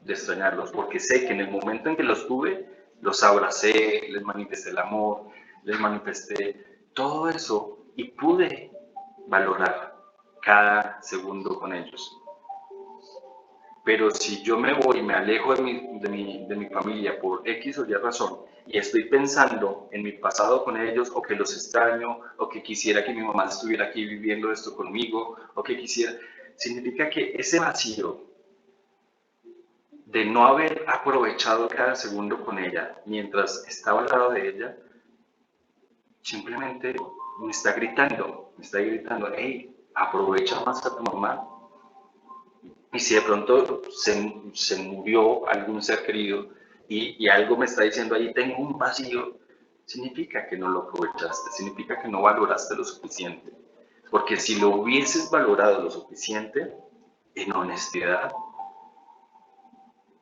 de extrañarlos, porque sé que en el momento en que los tuve, los abracé, les manifesté el amor, les manifesté todo eso y pude valorar cada segundo con ellos. Pero si yo me voy, me alejo de mi familia por X o Y razón y estoy pensando en mi pasado con ellos o que los extraño o que quisiera que mi mamá estuviera aquí viviendo esto conmigo o que quisiera, significa que ese vacío de no haber aprovechado cada segundo con ella mientras estaba al lado de ella, simplemente me está gritando, hey, aprovecha más a tu mamá. Y si de pronto se murió algún ser querido y algo me está diciendo ahí, tengo un vacío, significa que no lo aprovechaste, significa que no valoraste lo suficiente. Porque si lo hubieses valorado lo suficiente, en honestidad,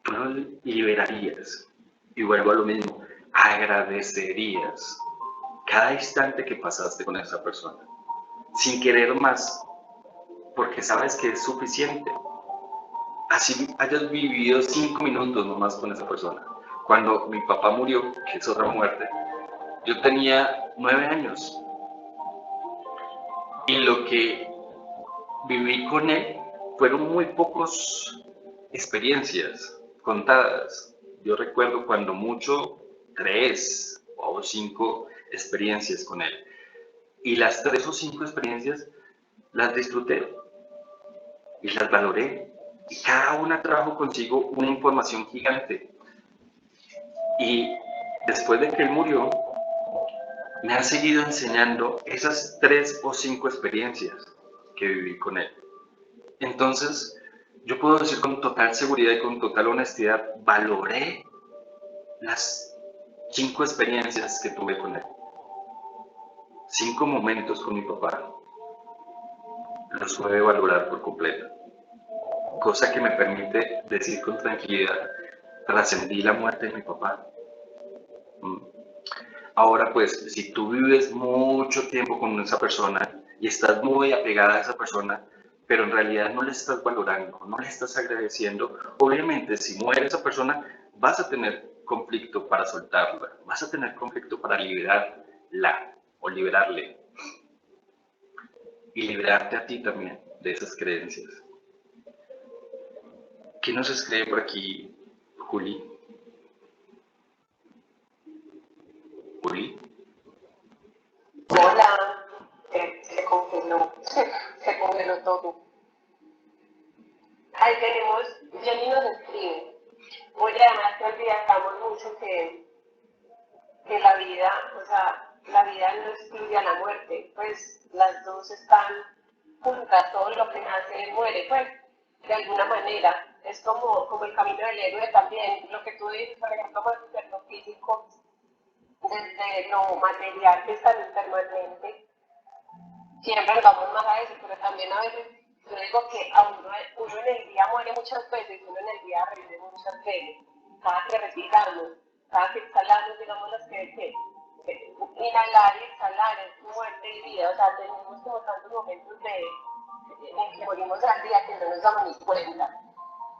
tú lo liberarías. Y vuelvo a lo mismo, agradecerías cada instante que pasaste con esa persona, sin querer más, porque sabes que es suficiente. Así hayas vivido 5 minutos nomás con esa persona. Cuando mi papá murió, que es otra muerte, yo tenía 9 años y lo que viví con él fueron muy pocas experiencias contadas. Yo recuerdo cuando mucho 3 o 5 experiencias con él. Y las 3 o 5 experiencias las disfruté y las valoré. Y cada una trajo consigo una información gigante. Y después de que él murió, me ha seguido enseñando esas 3 o 5 experiencias que viví con él. Entonces, yo puedo decir con total seguridad y con total honestidad, valoré las 5 experiencias que tuve con él. 5 momentos con mi papá. Los pude valorar por completo. Cosa que me permite decir con tranquilidad, trascendí la muerte de mi papá. Ahora pues, si tú vives mucho tiempo con esa persona y estás muy apegada a esa persona, pero en realidad no le estás valorando, no le estás agradeciendo, obviamente si muere esa persona vas a tener conflicto para soltarla, vas a tener conflicto para liberarla o liberarle y liberarte a ti también de esas creencias. ¿Qué nos escribe por aquí, Juli? Juli. Hola, se congeló todo. Ahí tenemos, Jenny nos escribe. Oye, además que hoy día estamos mucho que la vida, o sea, la vida no excluye a la muerte, pues las dos están juntas, todo lo que nace muere, pues de alguna manera. Es como el camino del héroe también, lo que tú dices, por ejemplo, desde lo físico, desde lo material que es tan impermanente, siempre nos vamos más a eso, pero también a veces yo digo que a uno en el día muere muchas veces, uno en el día revive muchas veces, cada que respiramos, cada que exhalamos, digamos las que inhalar y exhalar es muerte y vida, o sea, tenemos como tantos momentos en que morimos al día que no nos damos ni cuenta.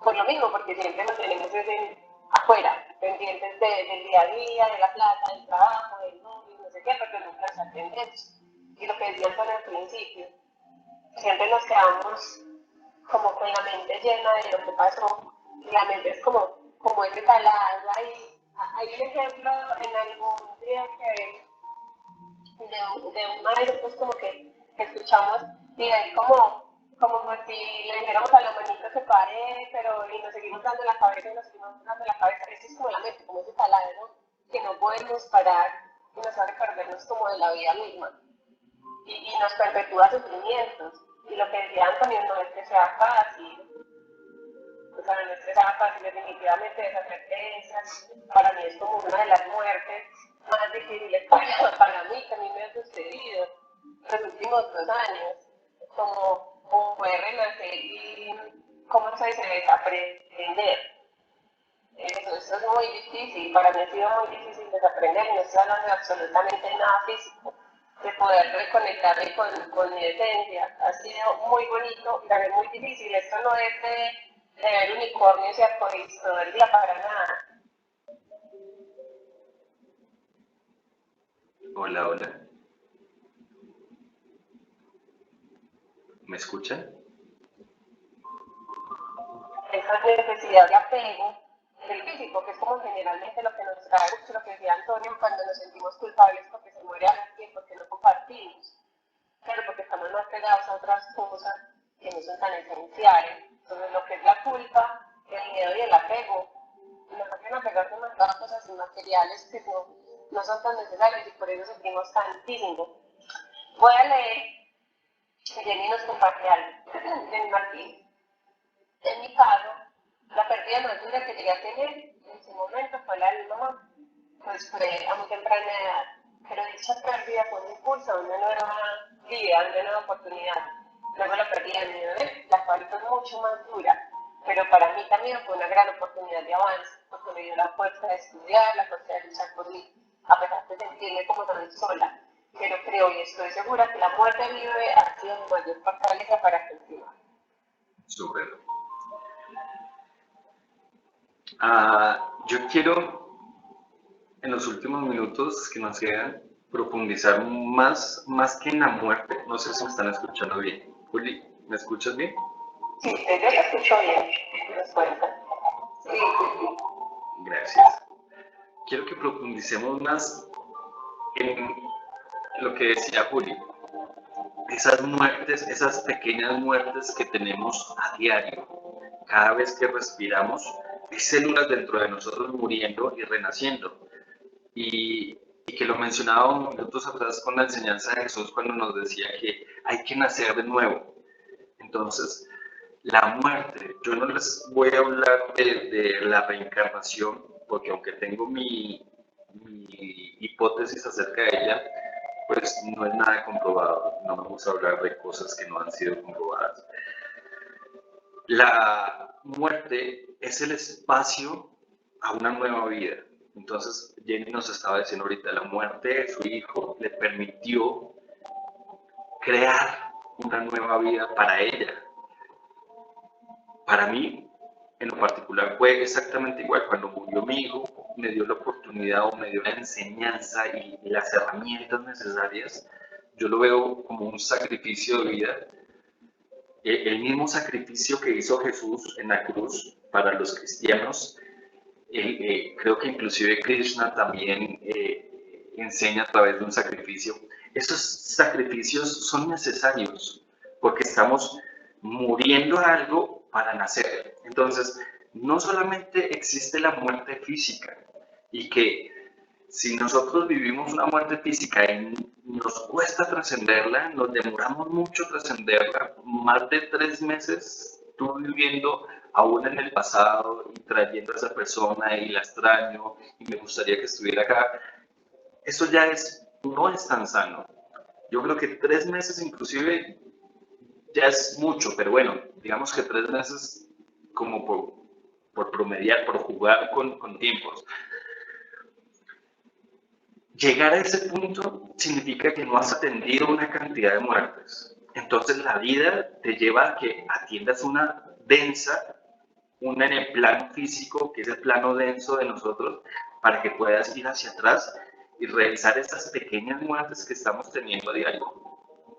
Por lo mismo, porque siempre nos tenemos desde afuera, pendientes del día a día, de la plata, del trabajo, del novio, no sé qué, porque nunca nos atendemos. Y lo que decía Antonio al principio, siempre nos quedamos como con la mente llena de lo que pasó, y la mente es como ese taladro ahí. Hay un ejemplo en algún día que de un maestro, pues como que escuchamos, y ahí como si le dijéramos a la manita se pare, pero y nos seguimos dando la cabeza y nos seguimos dando la cabeza. Eso es como la mente, como ese taladro que no podemos parar y nos hace perdernos como de la vida misma. Y nos perpetúa sufrimientos. Y lo que decía Antonio no es que sea fácil, o sea, no es que sea fácil, definitivamente deshacer de esas, para mí es como una de las muertes más difíciles para mí, que a mí me ha sucedido los últimos 2 años, como poder renacer y, ¿cómo se dice?, desaprender. Eso es muy difícil, para mí ha sido muy difícil desaprender, y no estoy hablando de absolutamente nada físico, de poder reconectarme con mi esencia. Ha sido muy bonito y también muy difícil. Esto no es de ver unicornios y arcoíris todo el día para nada. Hola, hola. ¿Me escuchan? Esa necesidad de apego del físico, que es como generalmente lo que nos trae, mucho lo que decía Antonio, cuando nos sentimos culpables porque se muere alguien, porque no compartimos, pero porque estamos más pegados a otras cosas que no son tan esenciales. Entonces, lo que es la culpa, el miedo y el apego, nos hacen apegarnos más a cosas inmateriales que no son tan necesarias, y por eso sufrimos tantísimo. Voy a leer, Jenny nos comparte algo, Jenny Martín. En mi caso, la pérdida más dura que llegué a tener en ese momento fue la de mi mamá, pues fue a muy temprana edad, pero dicha pérdida fue un impulso a una nueva vida, a una nueva oportunidad. Luego la pérdida de mi bebé, la cual fue mucho más dura, pero para mí también fue una gran oportunidad de avance, porque me dio la fuerza de estudiar, la fuerza de luchar por mí, a pesar de sentirme como también sola. Pero creo y estoy segura que la muerte de mi bebé ha sido mi mayor fortaleza para continuar. Súper. Yo quiero, en los últimos minutos que nos quedan, profundizar más que en la muerte. No sé si me están escuchando bien. Juli, ¿me escuchas bien? Sí, yo lo escucho bien, nos cuenta. Sí, sí, sí. Gracias. Quiero que profundicemos más en lo que decía Juli. Esas muertes, esas pequeñas muertes que tenemos a diario. Cada vez que respiramos, hay células dentro de nosotros muriendo y renaciendo. Y que lo mencionaba minutos atrás con la enseñanza de Jesús cuando nos decía que hay que nacer de nuevo. Entonces, la muerte, yo no les voy a hablar de la reencarnación, porque aunque tengo mi hipótesis acerca de ella, pues no es nada comprobado. No vamos a hablar de cosas que no han sido comprobadas. La muerte es el espacio a una nueva vida. Entonces, Jenny nos estaba diciendo ahorita, la muerte de su hijo le permitió crear una nueva vida para ella. Para mí, en lo particular, fue exactamente igual. Cuando murió mi hijo, me dio la oportunidad o me dio la enseñanza y las herramientas necesarias. Yo lo veo como un sacrificio de vida, el mismo sacrificio que hizo Jesús en la cruz para los cristianos. Creo que inclusive Krishna también enseña a través de un sacrificio. Esos sacrificios son necesarios porque estamos muriendo a algo para nacer. Entonces, no solamente existe la muerte física y que si nosotros vivimos una muerte física y nos cuesta trascenderla, nos demoramos mucho trascenderla, más de 3 meses tú viviendo aún en el pasado y trayendo a esa persona y la extraño y me gustaría que estuviera acá, eso ya no es tan sano. Yo creo que 3 meses inclusive ya es mucho, pero bueno, digamos que 3 meses como por promediar, por jugar con tiempos. Llegar a ese punto significa que no has atendido una cantidad de muertes. Entonces la vida te lleva a que atiendas una densa, una en el plano físico, que es el plano denso de nosotros, para que puedas ir hacia atrás y revisar esas pequeñas muertes que estamos teniendo a diario,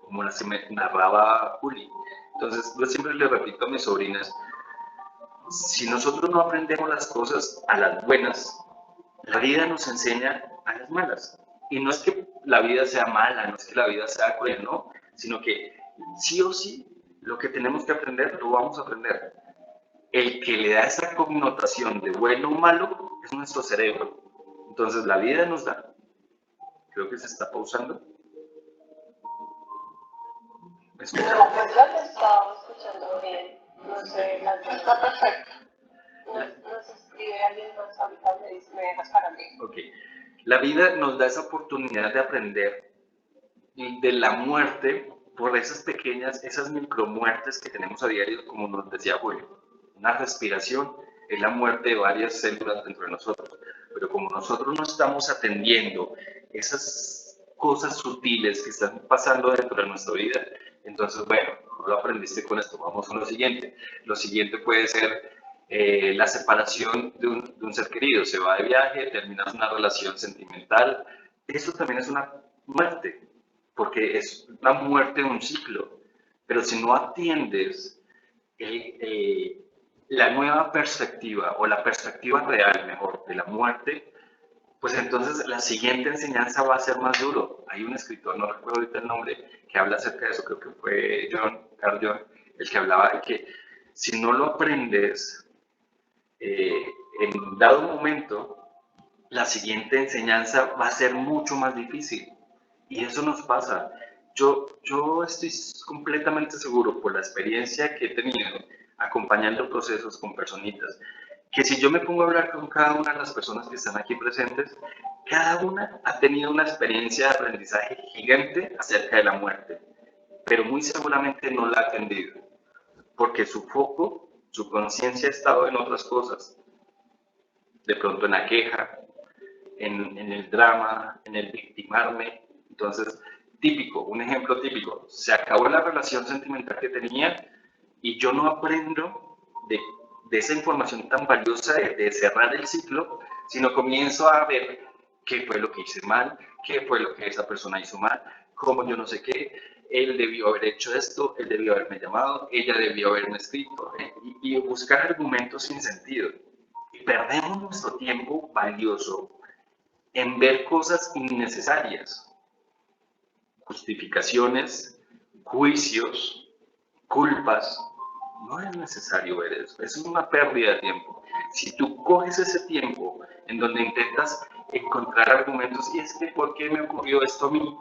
como las que me narraba Juli. Entonces yo siempre le repito a mis sobrinas, si nosotros no aprendemos las cosas a las buenas, la vida nos enseña a las malas. Y no es que la vida sea mala, no es que la vida sea cruel, no, sino que sí o sí lo que tenemos que aprender lo vamos a aprender. El que le da esa connotación de bueno o malo es nuestro cerebro. Entonces la vida nos da, creo que se está pausando. ¿Me escuchan? No, pues ya te estaba escuchando bien. No sé, está perfecto. Nos escribe alguien más ahorita, me dice, me dejas para mí. Ok. La vida nos da esa oportunidad de aprender de la muerte por esas pequeñas, esas micromuertes que tenemos a diario, como nos decía Julio. Una respiración, es la muerte de varias células dentro de nosotros. Pero como nosotros no estamos atendiendo esas cosas sutiles que están pasando dentro de nuestra vida, entonces, bueno, no lo aprendiste con esto, vamos a lo siguiente. Lo siguiente puede ser la separación de un ser querido. Se va de viaje, terminas una relación sentimental. Eso también es una muerte, porque es la muerte de un ciclo. Pero si no atiendes la nueva perspectiva o la perspectiva real, mejor, de la muerte, pues entonces la siguiente enseñanza va a ser más duro. Hay un escritor, no recuerdo ahorita el nombre, que habla acerca de eso, creo que fue Carl Jung, el que hablaba de que si no lo aprendes en dado momento, la siguiente enseñanza va a ser mucho más difícil. Y eso nos pasa. Yo estoy completamente seguro, por la experiencia que he tenido acompañando procesos con personitas, que si yo me pongo a hablar con cada una de las personas que están aquí presentes, cada una ha tenido una experiencia de aprendizaje gigante acerca de la muerte, pero muy seguramente no la ha atendido, porque su foco, su conciencia ha estado en otras cosas, de pronto en la queja, en el drama, en el victimarme. Entonces, típico, un ejemplo típico, se acabó la relación sentimental que tenía y yo no aprendo de esa información tan valiosa de cerrar el ciclo, sino comienzo a ver qué fue lo que hice mal, qué fue lo que esa persona hizo mal, cómo yo no sé qué, él debió haber hecho esto, él debió haberme llamado, ella debió haberme escrito, y buscar argumentos sin sentido. Y perdemos nuestro tiempo valioso en ver cosas innecesarias, justificaciones, juicios, culpas. No es necesario ver eso, es una pérdida de tiempo. Si tú coges ese tiempo en donde intentas encontrar argumentos, y es que ¿por qué me ocurrió esto a mí?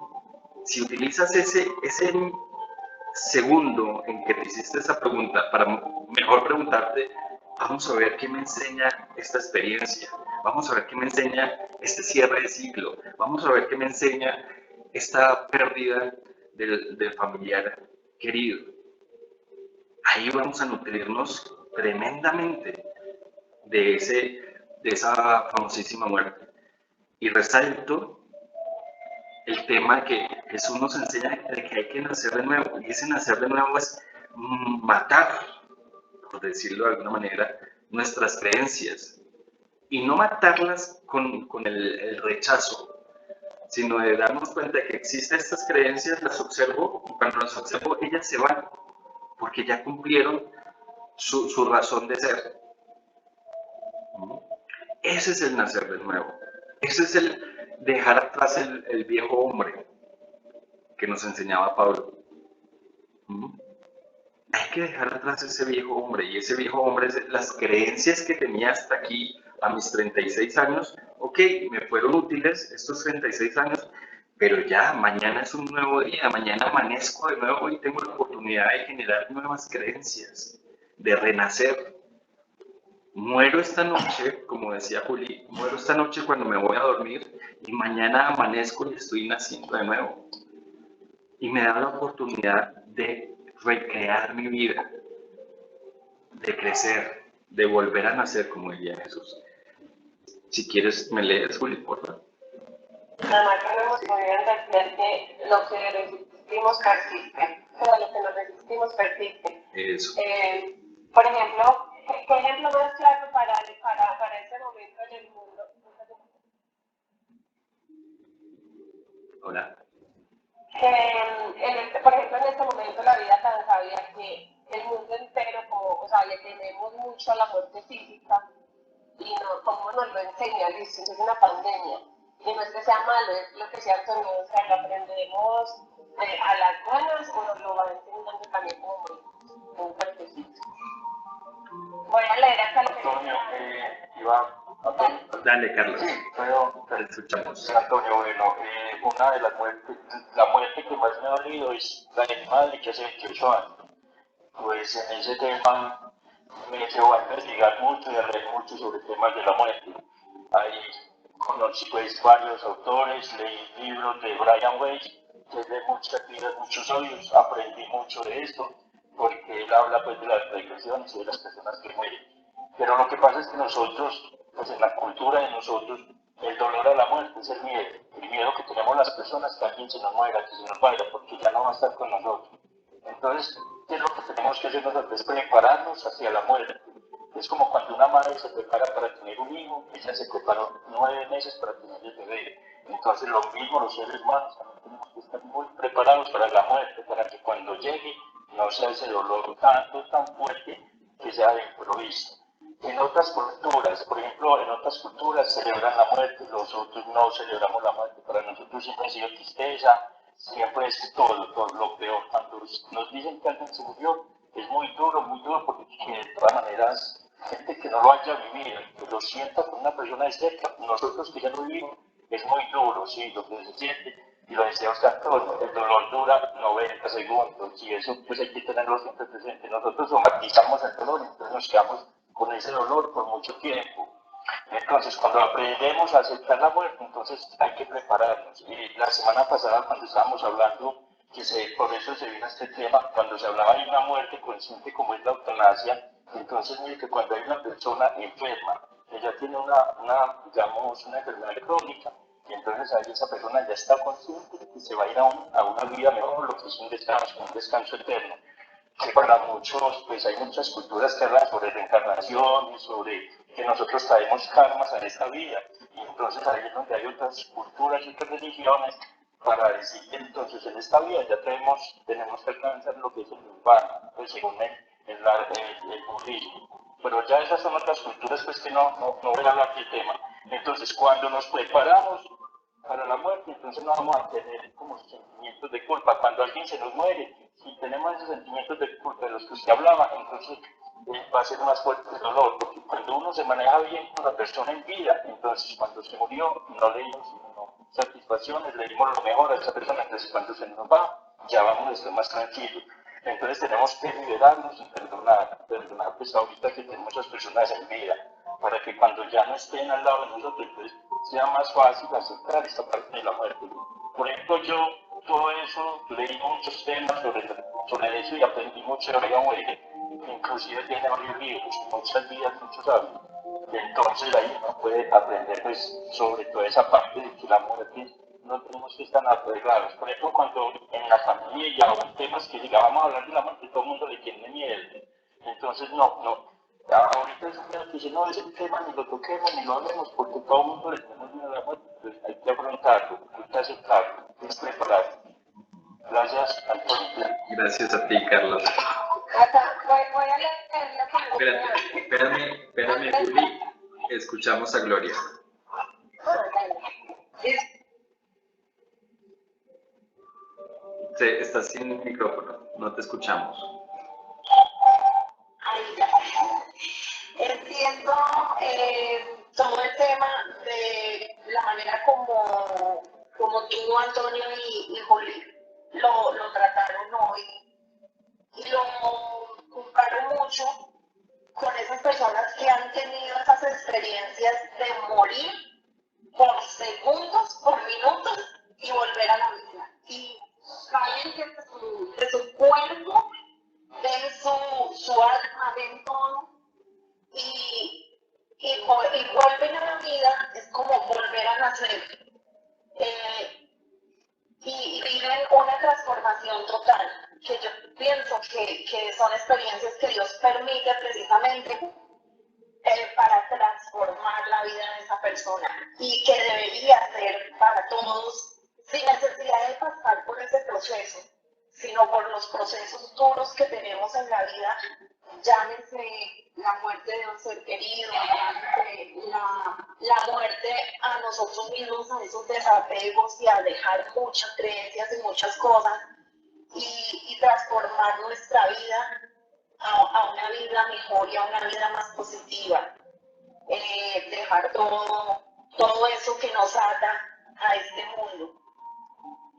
Si utilizas ese segundo en que te hiciste esa pregunta para mejor preguntarte, vamos a ver qué me enseña esta experiencia, vamos a ver qué me enseña este cierre de ciclo, vamos a ver qué me enseña esta pérdida del familiar querido. Ahí vamos a nutrirnos tremendamente de esa famosísima muerte. Y resalto el tema que Jesús nos enseña de que hay que nacer de nuevo. Y ese nacer de nuevo es matar, por decirlo de alguna manera, nuestras creencias. Y no matarlas con el rechazo, sino de darnos cuenta de que existen estas creencias, las observo, y cuando las observo, ellas se van, porque ya cumplieron su razón de ser. Ese es el nacer de nuevo. Ese es el dejar atrás el viejo hombre que nos enseñaba Pablo. Hay que dejar atrás ese viejo hombre, y ese viejo hombre es las creencias que tenía hasta aquí a mis 36 años. Ok, me fueron útiles estos 36 años, pero ya mañana es un nuevo día, mañana amanezco de nuevo y tengo la oportunidad de generar nuevas creencias, de renacer. Muero esta noche, como decía Juli, muero esta noche cuando me voy a dormir y mañana amanezco y estoy naciendo de nuevo. Y me da la oportunidad de recrear mi vida, de crecer, de volver a nacer, como diría Jesús. Si quieres, me lees, Juli, por favor. Nada que no hemos podido entender que lo que resistimos persiste. O sea, lo que nos resistimos persiste. Eso. Por ejemplo, ¿qué ejemplo más claro para este momento en el mundo? Hola. Por ejemplo, en este momento la vida tan sabia que el mundo entero, como, o sea, le tememos mucho a la muerte física y no, como nos lo enseña, listo, es una pandemia. Y no es que sea malo, es lo que sea Antonio, o sea, lo aprendemos a las buenas o nos lo va enseñando también como muy fuertecito. Voy a leer acá lo que Antonio, Iván, Dale, Carlos. te escuchamos. Antonio, bueno, una de las muertes, la muerte que más me ha dolido es la de mi madre, que hace 28 años. Pues en ese tema me llevó a investigar mucho y a leer mucho sobre temas de la muerte. Ahí conocí pues varios autores, leí libros de Brian Weiss, que es de muchas vidas, muchos odios, aprendí mucho de esto, porque él habla pues de las regresiones y de las personas que mueren. Pero lo que pasa es que nosotros, pues en la cultura de nosotros, el dolor a la muerte es el miedo que tenemos las personas que alguien se nos muera, que se nos vaya, porque ya no va a estar con nosotros. Entonces, ¿qué es lo que tenemos que hacer nosotros? Es prepararnos hacia la muerte. Es como cuando una madre se prepara para tener un hijo, ella se preparó 9 meses para tener el bebé. Entonces, lo mismo los seres humanos, también tenemos que estar muy preparados para la muerte, para que cuando llegue no sea ese dolor tan fuerte que sea de improviso. En otras culturas, por ejemplo, en otras culturas celebran la muerte, nosotros no celebramos la muerte, para nosotros siempre ha sido tristeza, siempre es todo lo peor. Cuando nos dicen que alguien se murió, es muy duro, porque de todas maneras, gente que no lo haya vivido, que lo sienta con una persona de cerca, nosotros que ya lo vivimos, es muy duro, sí, lo que se siente, y lo decía Oscar Toro, el dolor dura 90 segundos, y eso pues hay que tenerlo siempre presente. Nosotros somatizamos el dolor, entonces nos quedamos con ese dolor por mucho tiempo. Entonces, cuando aprendemos a aceptar la muerte, entonces hay que prepararnos. Y la semana pasada, cuando estábamos hablando, por eso se vino este tema, cuando se hablaba de una muerte consciente como es la eutanasia, entonces mire que cuando hay una persona enferma, ella tiene digamos, una enfermedad crónica, y entonces ahí esa persona ya está consciente de que se va a ir a una vida mejor, lo que es un descanso eterno. Que para muchos, pues hay muchas culturas que hablan sobre reencarnación y sobre que nosotros traemos karmas a esta vida. Y entonces ahí es donde hay otras culturas y otras religiones para decir que entonces en esta vida ya tenemos que alcanzar lo que es el nirvana, pues según el budismo. Pero ya esas son otras culturas pues que no voy a hablar del tema. Entonces cuando nos preparamos para la muerte, entonces no vamos a tener como sentimientos de culpa. Cuando alguien se nos muere, si tenemos esos sentimientos de culpa de los que usted hablaba, entonces va a ser más fuerte el dolor, porque cuando uno se maneja bien con la persona en vida, entonces cuando se murió no le dimos sino satisfacciones, le dimos lo mejor a esa persona, entonces cuando se nos va, ya vamos a estar más tranquilos. Entonces tenemos que liberarnos y perdonar pues ahorita que tenemos esas personas en vida, para que cuando ya no estén al lado de nosotros, pues sea más fácil aceptar esta parte de la muerte. Por ejemplo, yo todo eso, leí muchos temas sobre eso y aprendí mucho de Brian Weill, inclusive tiene varios libros, muchas vidas, muchos hábitos. Y entonces ahí uno puede aprender pues, sobre toda esa parte de que la muerte no tenemos que estar apegados. Por ejemplo, cuando en la familia o en temas que digamos a hablar de la muerte, todo el mundo le tiene miedo. Entonces, ahorita es un tema que dice, no, ese tema ni lo toquemos ni lo hablemos, porque todo el mundo le tenemos miedo a la muerte. Entonces, hay que afrontarlo, hay que aceptarlo, hay que prepararlo. Gracias, Antonio. Gracias a ti, Carlos. Voy a leer la pregunta. Espérame, Juli. Escuchamos a Gloria. Estás sin micrófono, no te escuchamos. Entiendo todo el tema de la manera como tú, Antonio y Juli lo trataron hoy, y lo comparo mucho con esas personas que han tenido esas experiencias de morir por segundos, por minutos y volver a la vida. Y salen de su cuerpo, ven su alma, ven todo, y vuelven a la vida, es como volver a nacer. Y viven una transformación total, que yo pienso que son experiencias que Dios permite precisamente para transformar la vida de esa persona, y que debería ser para todos, sin necesidad de pasar por ese proceso, sino por los procesos duros que tenemos en la vida, llámese la muerte de un ser querido, llámese la muerte a nosotros mismos, a esos desapegos y a dejar muchas creencias y muchas cosas, y transformar nuestra vida a una vida mejor y a una vida más positiva. Dejar todo eso que nos ata a este mundo.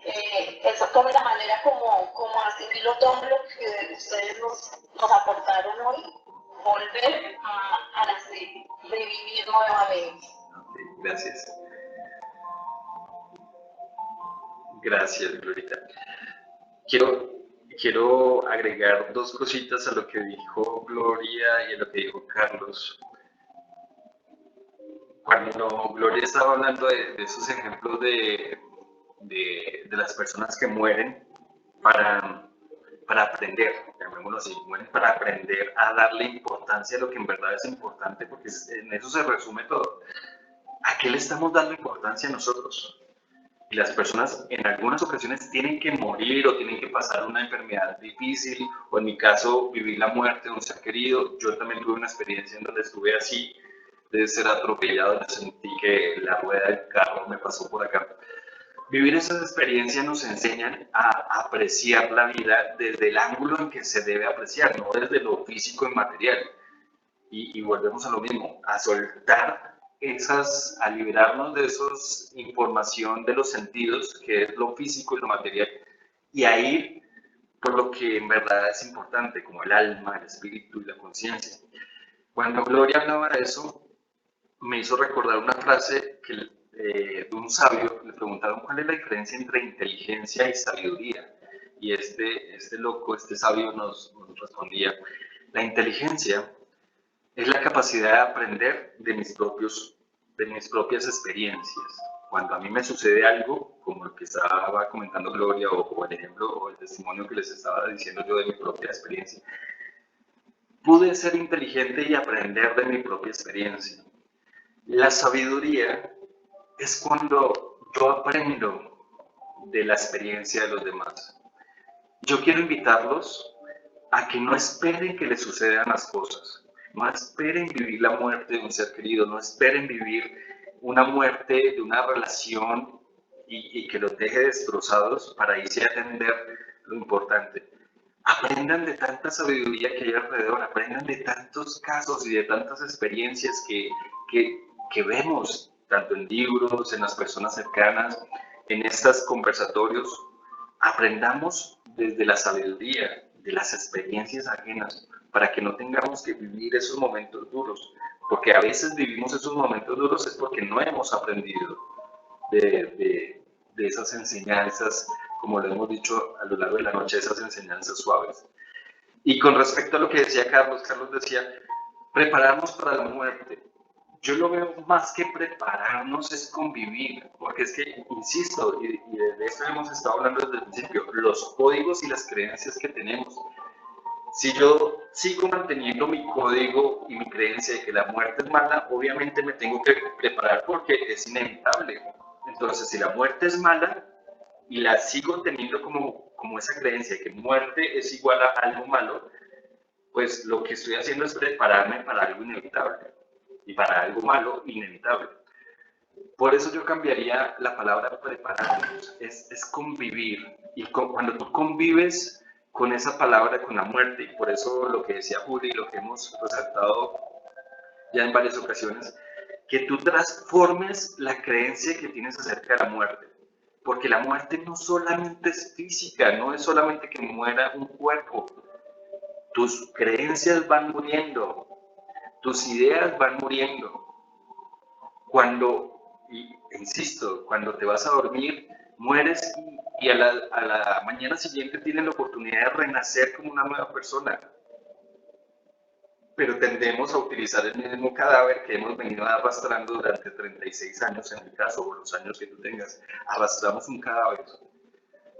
Esa es como la manera como asimilo todo lo que ustedes nos aportaron hoy, volver a nacer, revivir nuevamente. Okay, gracias. Gracias, Glorita. quiero agregar dos cositas a lo que dijo Gloria y a lo que dijo Carlos. Cuando Gloria estaba hablando de esos ejemplos de las personas que mueren para aprender, llamémoslo así, mueren para aprender a darle importancia a lo que en verdad es importante, porque en eso se resume todo. ¿A qué le estamos dando importancia a nosotros? Y las personas en algunas ocasiones tienen que morir o tienen que pasar una enfermedad difícil, o en mi caso vivir la muerte de un ser querido. Yo también tuve una experiencia en donde estuve así, de ser atropellado, yo sentí que la rueda del carro me pasó por acá. Vivir esas experiencias nos enseñan a apreciar la vida desde el ángulo en que se debe apreciar, no desde lo físico y material. Y volvemos a lo mismo, a soltar a liberarnos de esas información de los sentidos, que es lo físico y lo material, y a ir por lo que en verdad es importante, como el alma, el espíritu y la conciencia. Cuando Gloria hablaba de eso, me hizo recordar una frase de un sabio. Le preguntaron cuál es la diferencia entre inteligencia y sabiduría. Y este sabio nos respondía: la inteligencia es la capacidad de aprender de mis propias experiencias. Cuando a mí me sucede algo, como lo que estaba comentando Gloria, o el ejemplo o el testimonio que les estaba diciendo yo de mi propia experiencia, pude ser inteligente y aprender de mi propia experiencia. La sabiduría es cuando yo aprendo de la experiencia de los demás. Yo quiero invitarlos a que no esperen que les sucedan las cosas, no esperen vivir la muerte de un ser querido, no esperen vivir una muerte de una relación y que los deje destrozados para irse a atender lo importante. Aprendan de tanta sabiduría que hay alrededor, aprendan de tantos casos y de tantas experiencias que vemos, tanto en libros, en las personas cercanas, en estos conversatorios. Aprendamos desde la sabiduría, de las experiencias ajenas, para que no tengamos que vivir esos momentos duros, porque a veces vivimos esos momentos duros es porque no hemos aprendido de esas enseñanzas, como lo hemos dicho a lo largo de la noche, esas enseñanzas suaves. Y con respecto a lo que decía Carlos decía, prepararnos para la muerte. Yo lo veo más que prepararnos es convivir, porque es que, insisto, y de eso hemos estado hablando desde el principio, los códigos y las creencias que tenemos. Si yo sigo manteniendo mi código y mi creencia de que la muerte es mala, obviamente me tengo que preparar porque es inevitable. Entonces, si la muerte es mala y la sigo teniendo como esa creencia de que muerte es igual a algo malo, pues lo que estoy haciendo es prepararme para algo inevitable y para algo malo inevitable. Por eso yo cambiaría la palabra prepararnos, es convivir. Y cuando tú convives con esa palabra, con la muerte, y por eso lo que decía Juli, lo que hemos resaltado ya en varias ocasiones, que tú transformes la creencia que tienes acerca de la muerte. Porque la muerte no solamente es física, no es solamente que muera un cuerpo. Tus creencias van muriendo, tus ideas van muriendo. Insisto, cuando te vas a dormir, mueres y a la mañana siguiente tienes la oportunidad de renacer como una nueva persona. Pero tendemos a utilizar el mismo cadáver que hemos venido arrastrando durante 36 años, en mi caso, o los años que tú tengas. Arrastramos un cadáver.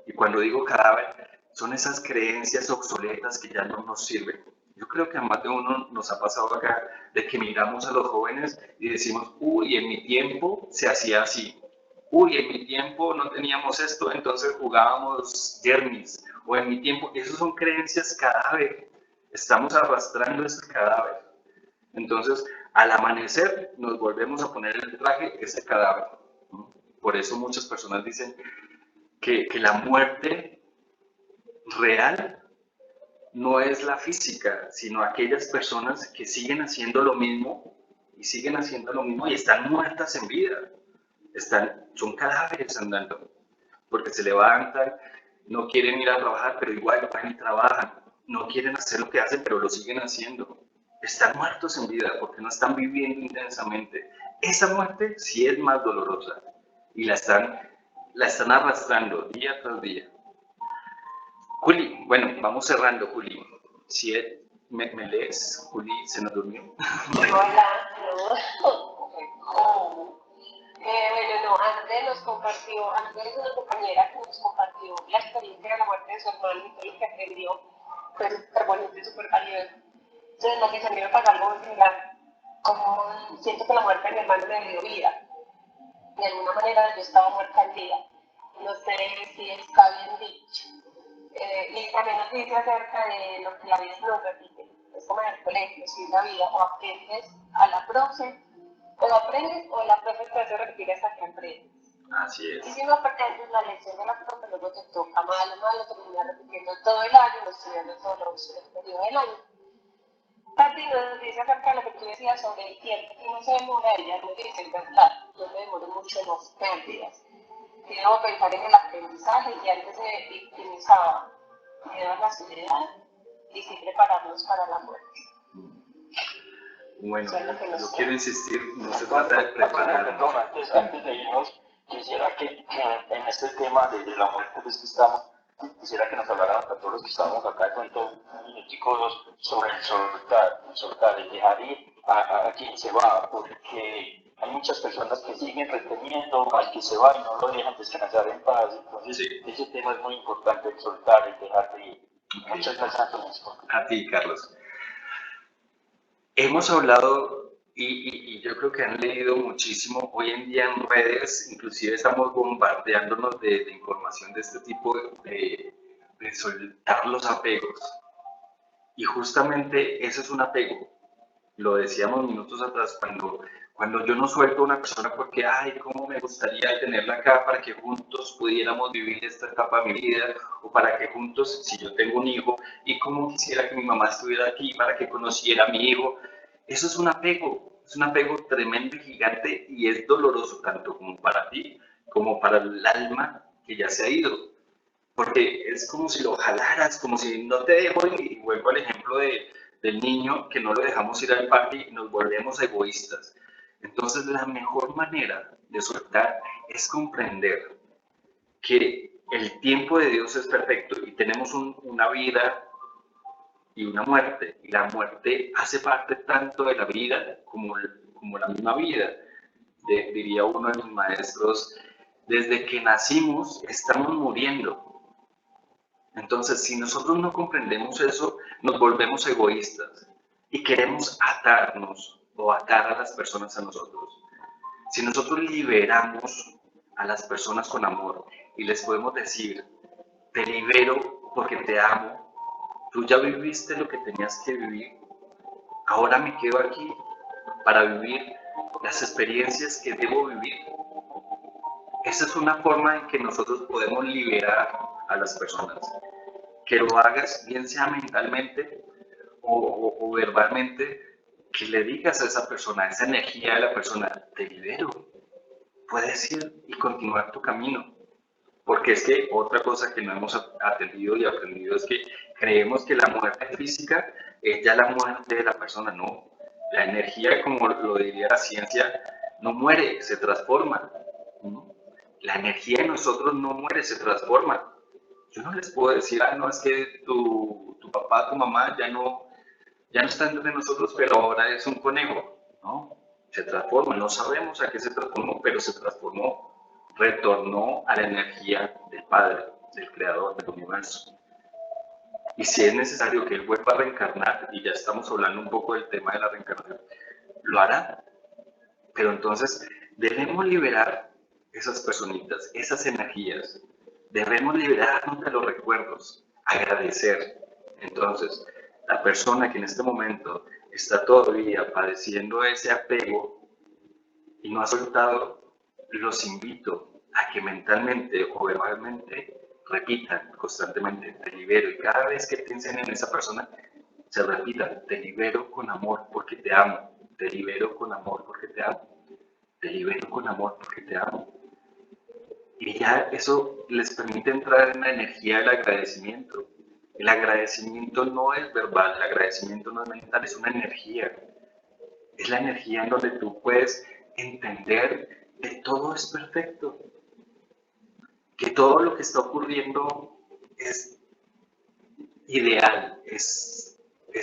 Y cuando digo cadáver, son esas creencias obsoletas que ya no nos sirven. Yo creo que a más de uno nos ha pasado acá de que miramos a los jóvenes y decimos, uy, en mi tiempo se hacía así. Uy, en mi tiempo no teníamos esto, entonces jugábamos yernis. O en mi tiempo, esas son creencias cadáver. Estamos arrastrando ese cadáver. Entonces, al amanecer, nos volvemos a poner el traje, ese cadáver. Por eso muchas personas dicen que la muerte real no es la física, sino aquellas personas que siguen haciendo lo mismo y siguen haciendo lo mismo y están muertas en vida. Son cadáveres andando, porque se levantan, no quieren ir a trabajar, pero igual van y trabajan. No quieren hacer lo que hacen, pero lo siguen haciendo. Están muertos en vida porque no están viviendo intensamente. Esa muerte sí es más dolorosa y la están arrastrando día tras día. Juli, Bueno, vamos cerrando, Juli. Si me lees, Juli, se nos durmió. Hola, no. Bueno, no, Andrés es una compañera que nos compartió la experiencia de la muerte de su hermano y todo lo que aprendió. Fue súper bonito y súper valioso. Entonces, lo que se me iba a pasar algo similar, como siento que la muerte de mi hermano me dio vida. De alguna manera yo estaba muerta al día. No sé si está bien dicho. Y también nos dice acerca de lo que la vida nos repite. Es como en el colegio, si es la vida, o aprendes a la profe, o aprendes, o la profe te hace repetir hasta que aprendes. Así Y es. si no aprendes la lección de la profe, luego te toca malo, terminar repitiendo todo el año, o estudiando todos los periodos del año. Tati nos dice acerca de lo que tú decías sobre el tiempo, que no se demora, ella nos dice, es verdad, yo me demoro mucho en las pérdidas. Y debo pensar en el aprendizaje y antes se victimizaba, cuidar la sociedad y sí prepararnos para la muerte. Bueno, Eso es lo que yo nos quiero queda. insistir, no se trata de prepararnos. Perdón, antes de irnos, quisiera que en este tema de la muerte pues, que estamos, quisiera que nos hablaran a todos los que estamos acá de pronto un minutico o dos sobre el soltar, el dejar ir a quien se va, porque hay muchas personas que siguen reteniendo al que se va y no lo dejan descansar en paz. Entonces, Sí. ese tema es muy importante, el soltar, el dejar de ir. Okay. Muchas gracias, Antonio. A ti, Carlos. Hemos hablado y yo creo que han leído muchísimo hoy en día en redes, inclusive estamos bombardeándonos de información de este tipo de soltar los apegos. Y justamente ese es un apego. Lo decíamos minutos atrás, cuando yo no suelto a una persona porque, ay, cómo me gustaría tenerla acá para que juntos pudiéramos vivir esta etapa de mi vida, o para que juntos, si yo tengo un hijo, y cómo quisiera que mi mamá estuviera aquí para que conociera a mi hijo. Eso es un apego tremendo y gigante y es doloroso tanto como para ti como para el alma que ya se ha ido. Porque es como si lo jalaras, como si no te dejo, y vuelvo al ejemplo del niño que no lo dejamos ir al parque y nos volvemos egoístas. Entonces, la mejor manera de soltar es comprender que el tiempo de Dios es perfecto y tenemos una vida y una muerte, y la muerte hace parte tanto de la vida como la misma vida. Diría uno de mis maestros, desde que nacimos estamos muriendo. Entonces, si nosotros no comprendemos eso, nos volvemos egoístas y queremos atarnos o atar a las personas a nosotros. Si nosotros liberamos a las personas con amor y les podemos decir, te libero porque te amo, tú ya viviste lo que tenías que vivir, ahora me quedo aquí para vivir las experiencias que debo vivir. Esa es una forma en que nosotros podemos liberar a las personas. Que lo hagas, bien sea mentalmente o verbalmente, que le digas a esa persona, a esa energía de la persona, te libero, puedes ir y continuar tu camino. Porque es que otra cosa que no hemos atendido y aprendido es que creemos que la muerte física es ya la muerte de la persona, no. La energía, como lo diría la ciencia, no muere, se transforma. La energía en nosotros no muere, se transforma. Yo no les puedo decir, ah, no, es que tu papá, tu mamá ya no están entre nosotros, pero ahora es un conejo. No, se transforma, no sabemos a qué se transformó, pero se transformó, retornó a la energía del Padre, del Creador del universo. Y si es necesario que Él vuelva a reencarnar, y ya estamos hablando un poco del tema de la reencarnación, lo hará. Pero entonces debemos liberar esas personitas, esas energías. Debemos liberarnos de los recuerdos, agradecer. Entonces, la persona que en este momento está todavía padeciendo ese apego y no ha soltado, los invito a que mentalmente o verbalmente repitan constantemente, te libero. Y cada vez que piensen en esa persona, se repitan, te libero con amor porque te amo, te libero con amor porque te amo, te libero con amor porque te amo. Y ya eso les permite entrar en la energía del agradecimiento. El agradecimiento no es verbal, el agradecimiento no es mental, es una energía. Es la energía en donde tú puedes entender que todo es perfecto, que todo lo que está ocurriendo es ideal, es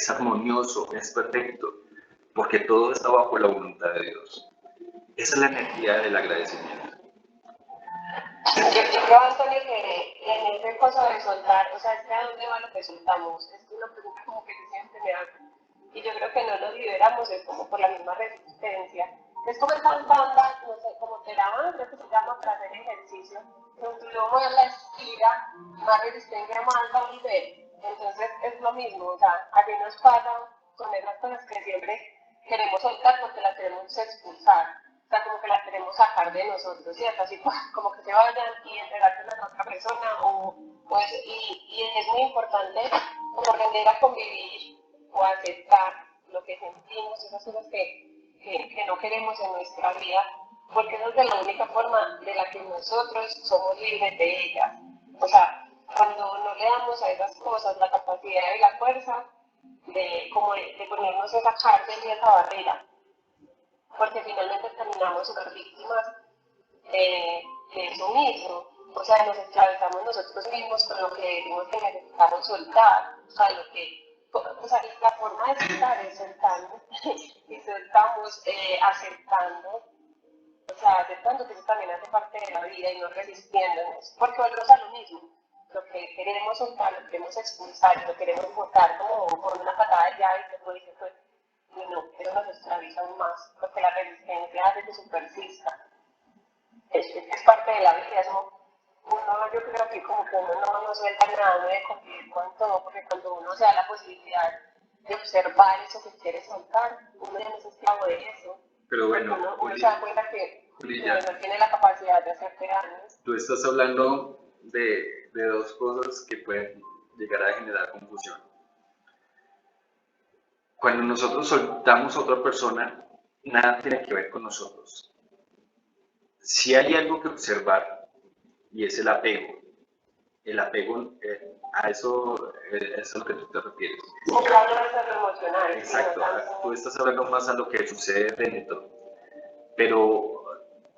armonioso, es perfecto, porque todo está bajo la voluntad de Dios. Esa es la energía del agradecimiento. Yo creo, Antonio, que en ese cosa de soltar, o sea, es que a dónde va lo que soltamos, es una pregunta como que yo siempre me hago. Y yo creo que no nos liberamos, es como por la misma resistencia. Es como esta banda, no sé, como terapia, creo que se llama para hacer ejercicio, que uno más la estira, más resistencia, más va a nivel. Entonces es lo mismo, o sea, así nos pasa con esas cosas que siempre queremos soltar porque las queremos expulsar. O sea, como que las queremos sacar de nosotros, ¿cierto? Así como que se vayan y entregárselas a otra persona, y es muy importante como aprender a convivir o a aceptar lo que sentimos, esas cosas que no queremos en nuestra vida, porque esa es la única forma de la que nosotros somos libres de ellas. O sea, cuando no le damos a esas cosas la capacidad y la fuerza de ponernos esa cárcel y esa barrera, porque finalmente terminamos super víctimas de eso mismo. O sea, nos esclavizamos nosotros mismos con lo que decimos que necesitamos soltar. O sea, la forma de soltar es soltando y soltamos aceptando. O sea, aceptando que eso también hace parte de la vida y no resistiéndonos. Porque volvemos a lo mismo. Lo que queremos soltar, lo queremos expulsar, lo queremos botar como con una patada de llave y después pues, no, eso nos esclaviza aún más, porque la resistencia hace que eso persista. Es parte de la vida, yo creo que como que uno no suelta nada, uno debe convivir con todo, porque cuando uno se da la posibilidad de observar eso que quiere soltar, uno ya no es esclavo de eso. Pero bueno, uno se da cuenta que Julia, no tiene la capacidad de hacerte daño. tú estás hablando de dos cosas que pueden llegar a generar confusión. Cuando nosotros soltamos a otra persona, nada tiene que ver con nosotros. Si hay algo que observar, y es el apego. El apego, a eso es a lo que tú te refieres. Claro, es lo emocional. Exacto, tú estás hablando más a lo que sucede dentro, pero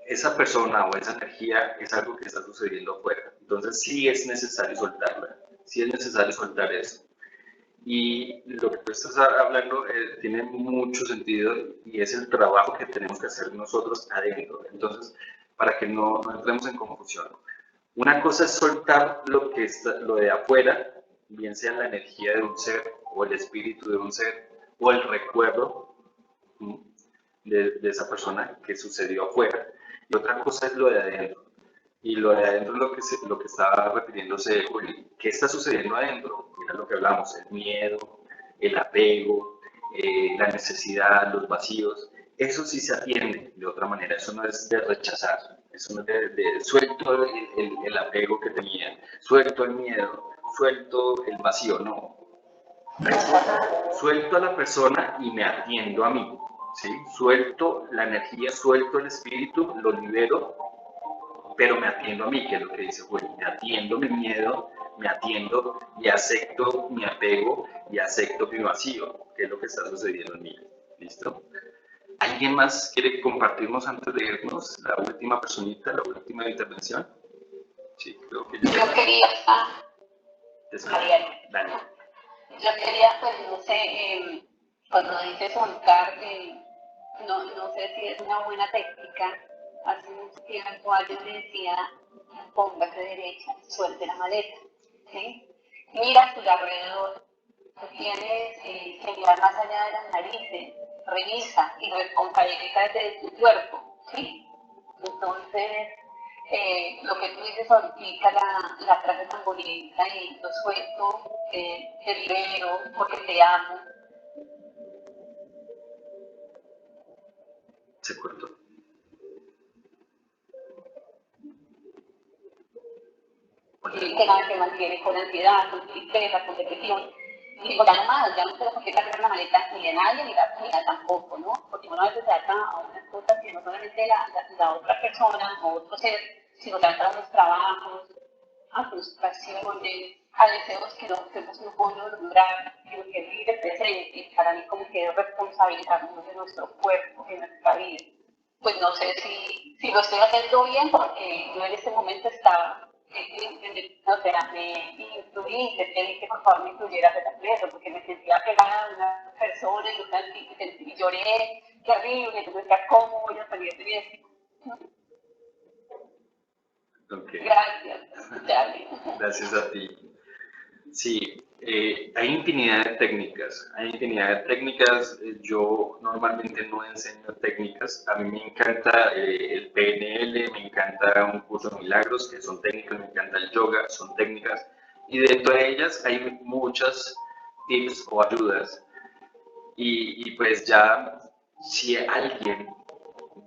esa persona o esa energía es algo que está sucediendo afuera. Entonces sí es necesario soltarla, sí es necesario soltar eso. Y lo que tú estás hablando tiene mucho sentido y es el trabajo que tenemos que hacer nosotros adentro. Entonces, para que no entremos en confusión. Una cosa es soltar lo que está, lo de afuera, bien sea la energía de un ser o el espíritu de un ser o el recuerdo de esa persona que sucedió afuera. Y otra cosa es lo de adentro. Y lo de adentro es lo que estaba refiriéndose, ¿qué está sucediendo adentro? Mira lo que hablamos, el miedo, el apego, la necesidad, los vacíos. Eso sí se atiende de otra manera, eso no es de rechazar, eso no es de suelto el apego que tenía, suelto el miedo, suelto el vacío, no. Suelto a la persona y me atiendo a mí, ¿sí? Suelto la energía, suelto el espíritu, lo libero, pero me atiendo a mí, que es lo que dice Julio, me atiendo mi miedo, me atiendo y acepto mi apego y acepto mi vacío, que es lo que está sucediendo en mí. ¿Listo? ¿Alguien más quiere compartirnos antes de irnos la última personita, la última intervención? Sí, creo que yo quería, Dale. Yo quería, pues, no sé, cuando dice soltar, no sé si es una buena técnica. Hace mucho tiempo alguien me decía, póngase derecha, suelte la maleta, ¿sí? Mira a tu alrededor, tú tienes que mirar más allá de las narices, revisa y responsabiliza de tu cuerpo, ¿sí? Entonces, lo que tú dices ahorita, la frase tan bonita y lo suelto, te libero porque te amo. Se cortó. Que mantiene con ansiedad, con tristeza, con depresión. Y digo, ya no más, ya no tengo por qué cargar la maleta ni de nadie ni la mía tampoco, ¿no? Porque uno a veces se ata a unas cosas que no solamente la otra persona o otro ser, sino también a unos trabajos, a frustraciones, a deseos que no podemos lograr, sino que es vivir el presente. Para mí como que es responsabilizarnos de nuestro cuerpo, de nuestra vida. Pues no sé si lo estoy haciendo bien porque yo en este momento estaba o sea, me incluí, le pedí que por favor me incluyera a eso, porque me sentía pegada a una persona y lloré, terrible, entonces decía, ¿cómo voy a salir de esto? Okay. Gracias por escucharme. Gracias a ti. Sí, hay infinidad de técnicas, Yo normalmente no enseño técnicas. A mí me encanta el PNL, me encanta un curso de milagros, que son técnicas, me encanta el yoga, son técnicas. Y dentro de ellas hay muchas tips o ayudas. Y pues ya, si alguien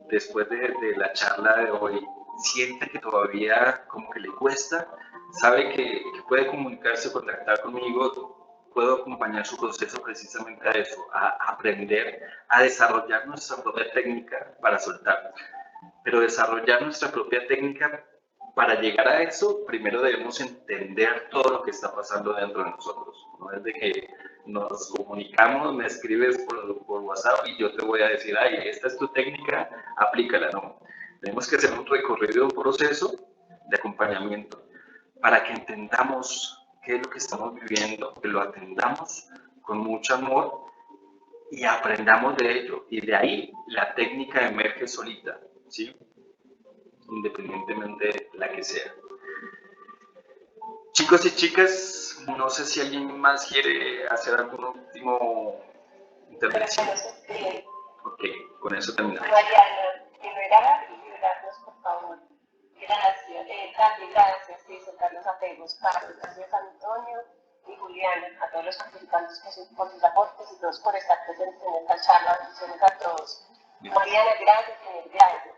después de la charla de hoy siente que todavía como que le cuesta, sabe que puede comunicarse, contactar conmigo, puedo acompañar su proceso precisamente a eso, a aprender, a desarrollar nuestra propia técnica para soltar. Pero desarrollar nuestra propia técnica, para llegar a eso, primero debemos entender todo lo que está pasando dentro de nosotros. No es de que nos comunicamos, me escribes por WhatsApp y yo te voy a decir, ay, esta es tu técnica, aplícala. No. Tenemos que hacer un recorrido, un proceso de acompañamiento para que entendamos qué es lo que estamos viviendo, que lo atendamos con mucho amor y aprendamos de ello. Y de ahí la técnica emerge solita, ¿sí? Independientemente de la que sea. Chicos y chicas, no sé si alguien más quiere hacer algún último intervención. Ok, con eso terminamos. Mariana, liberar y liberarnos, por favor. Gracias, Tati, gracias, sí, soltar los apegos. Carlos, gracias, Antonio y Juliana, a todos los participantes por sus aportes y todos por estar presentes en esta charla. Bendiciones a todos. Mariana, gracias, señor, gracias.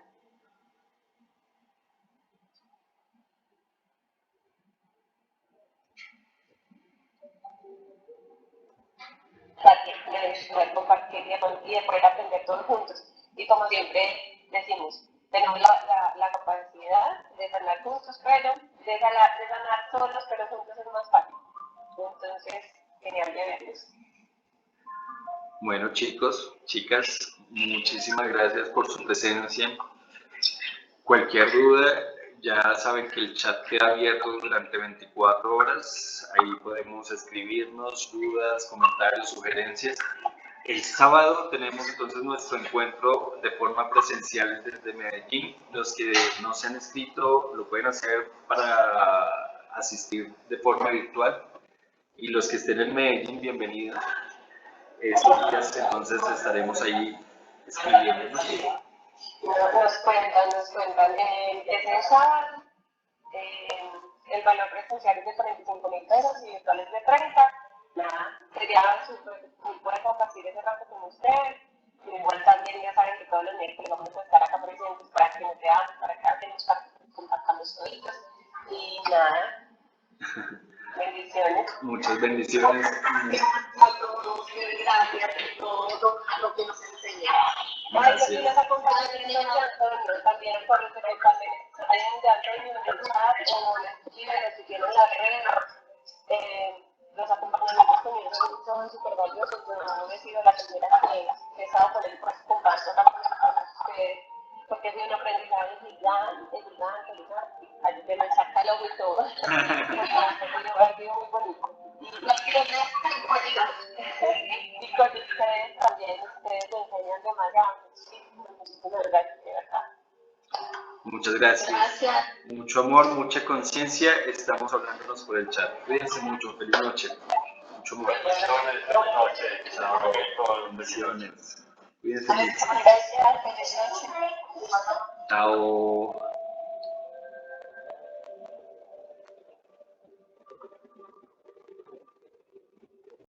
De poder compartir y de poder aprender todos juntos. Y como siempre decimos, tenemos la capacidad de sanar juntos, pero de sanar solos, pero juntos es más fácil. Entonces, genial de verlos. Bueno, chicos, chicas, muchísimas gracias por su presencia. Cualquier duda, ya saben que el chat queda abierto durante 24 horas. Ahí podemos escribirnos dudas, comentarios, sugerencias. El sábado tenemos entonces nuestro encuentro de forma presencial desde Medellín. Los que no se han inscrito lo pueden hacer para asistir de forma virtual. Y los que estén en Medellín, bienvenidos. Estos días entonces estaremos ahí escribiéndonos. Nos cuentan. Ese sábado, el valor presencial es de 45.000 pesos y virtual es de 30. Nada, sería súper poder compartir ese rato con ustedes. Igual también ya saben que todos los miércoles vamos a estar acá presentes para que nos veamos, para que hablemos, para que compartamos toditos. Y nada, bendiciones. Muchas bendiciones. Gracias por todo lo que nos enseñaron. Y nos acompañan también por los que hay de Antonio en el chat o si tienen las redes. Los acompañamientos conmigo son súper valiosos. Yo no he sido la primera que he estado con él comparto la con ustedes, porque es un aprendizaje gigante. Ahí se me saca el ojo y todo. Ha sido muy bonito. Y con ustedes también, ustedes me enseñan demasiado. Muchísimas gracias, de verdad. Muchas gracias. Mucho amor, mucha conciencia. Estamos hablándonos por el chat. Cuídense mucho. Feliz noche. Mucho amor. Buenas noches. Chao. Bendiciones. Cuídense mucho. Gracias. Feliz noche. Chao.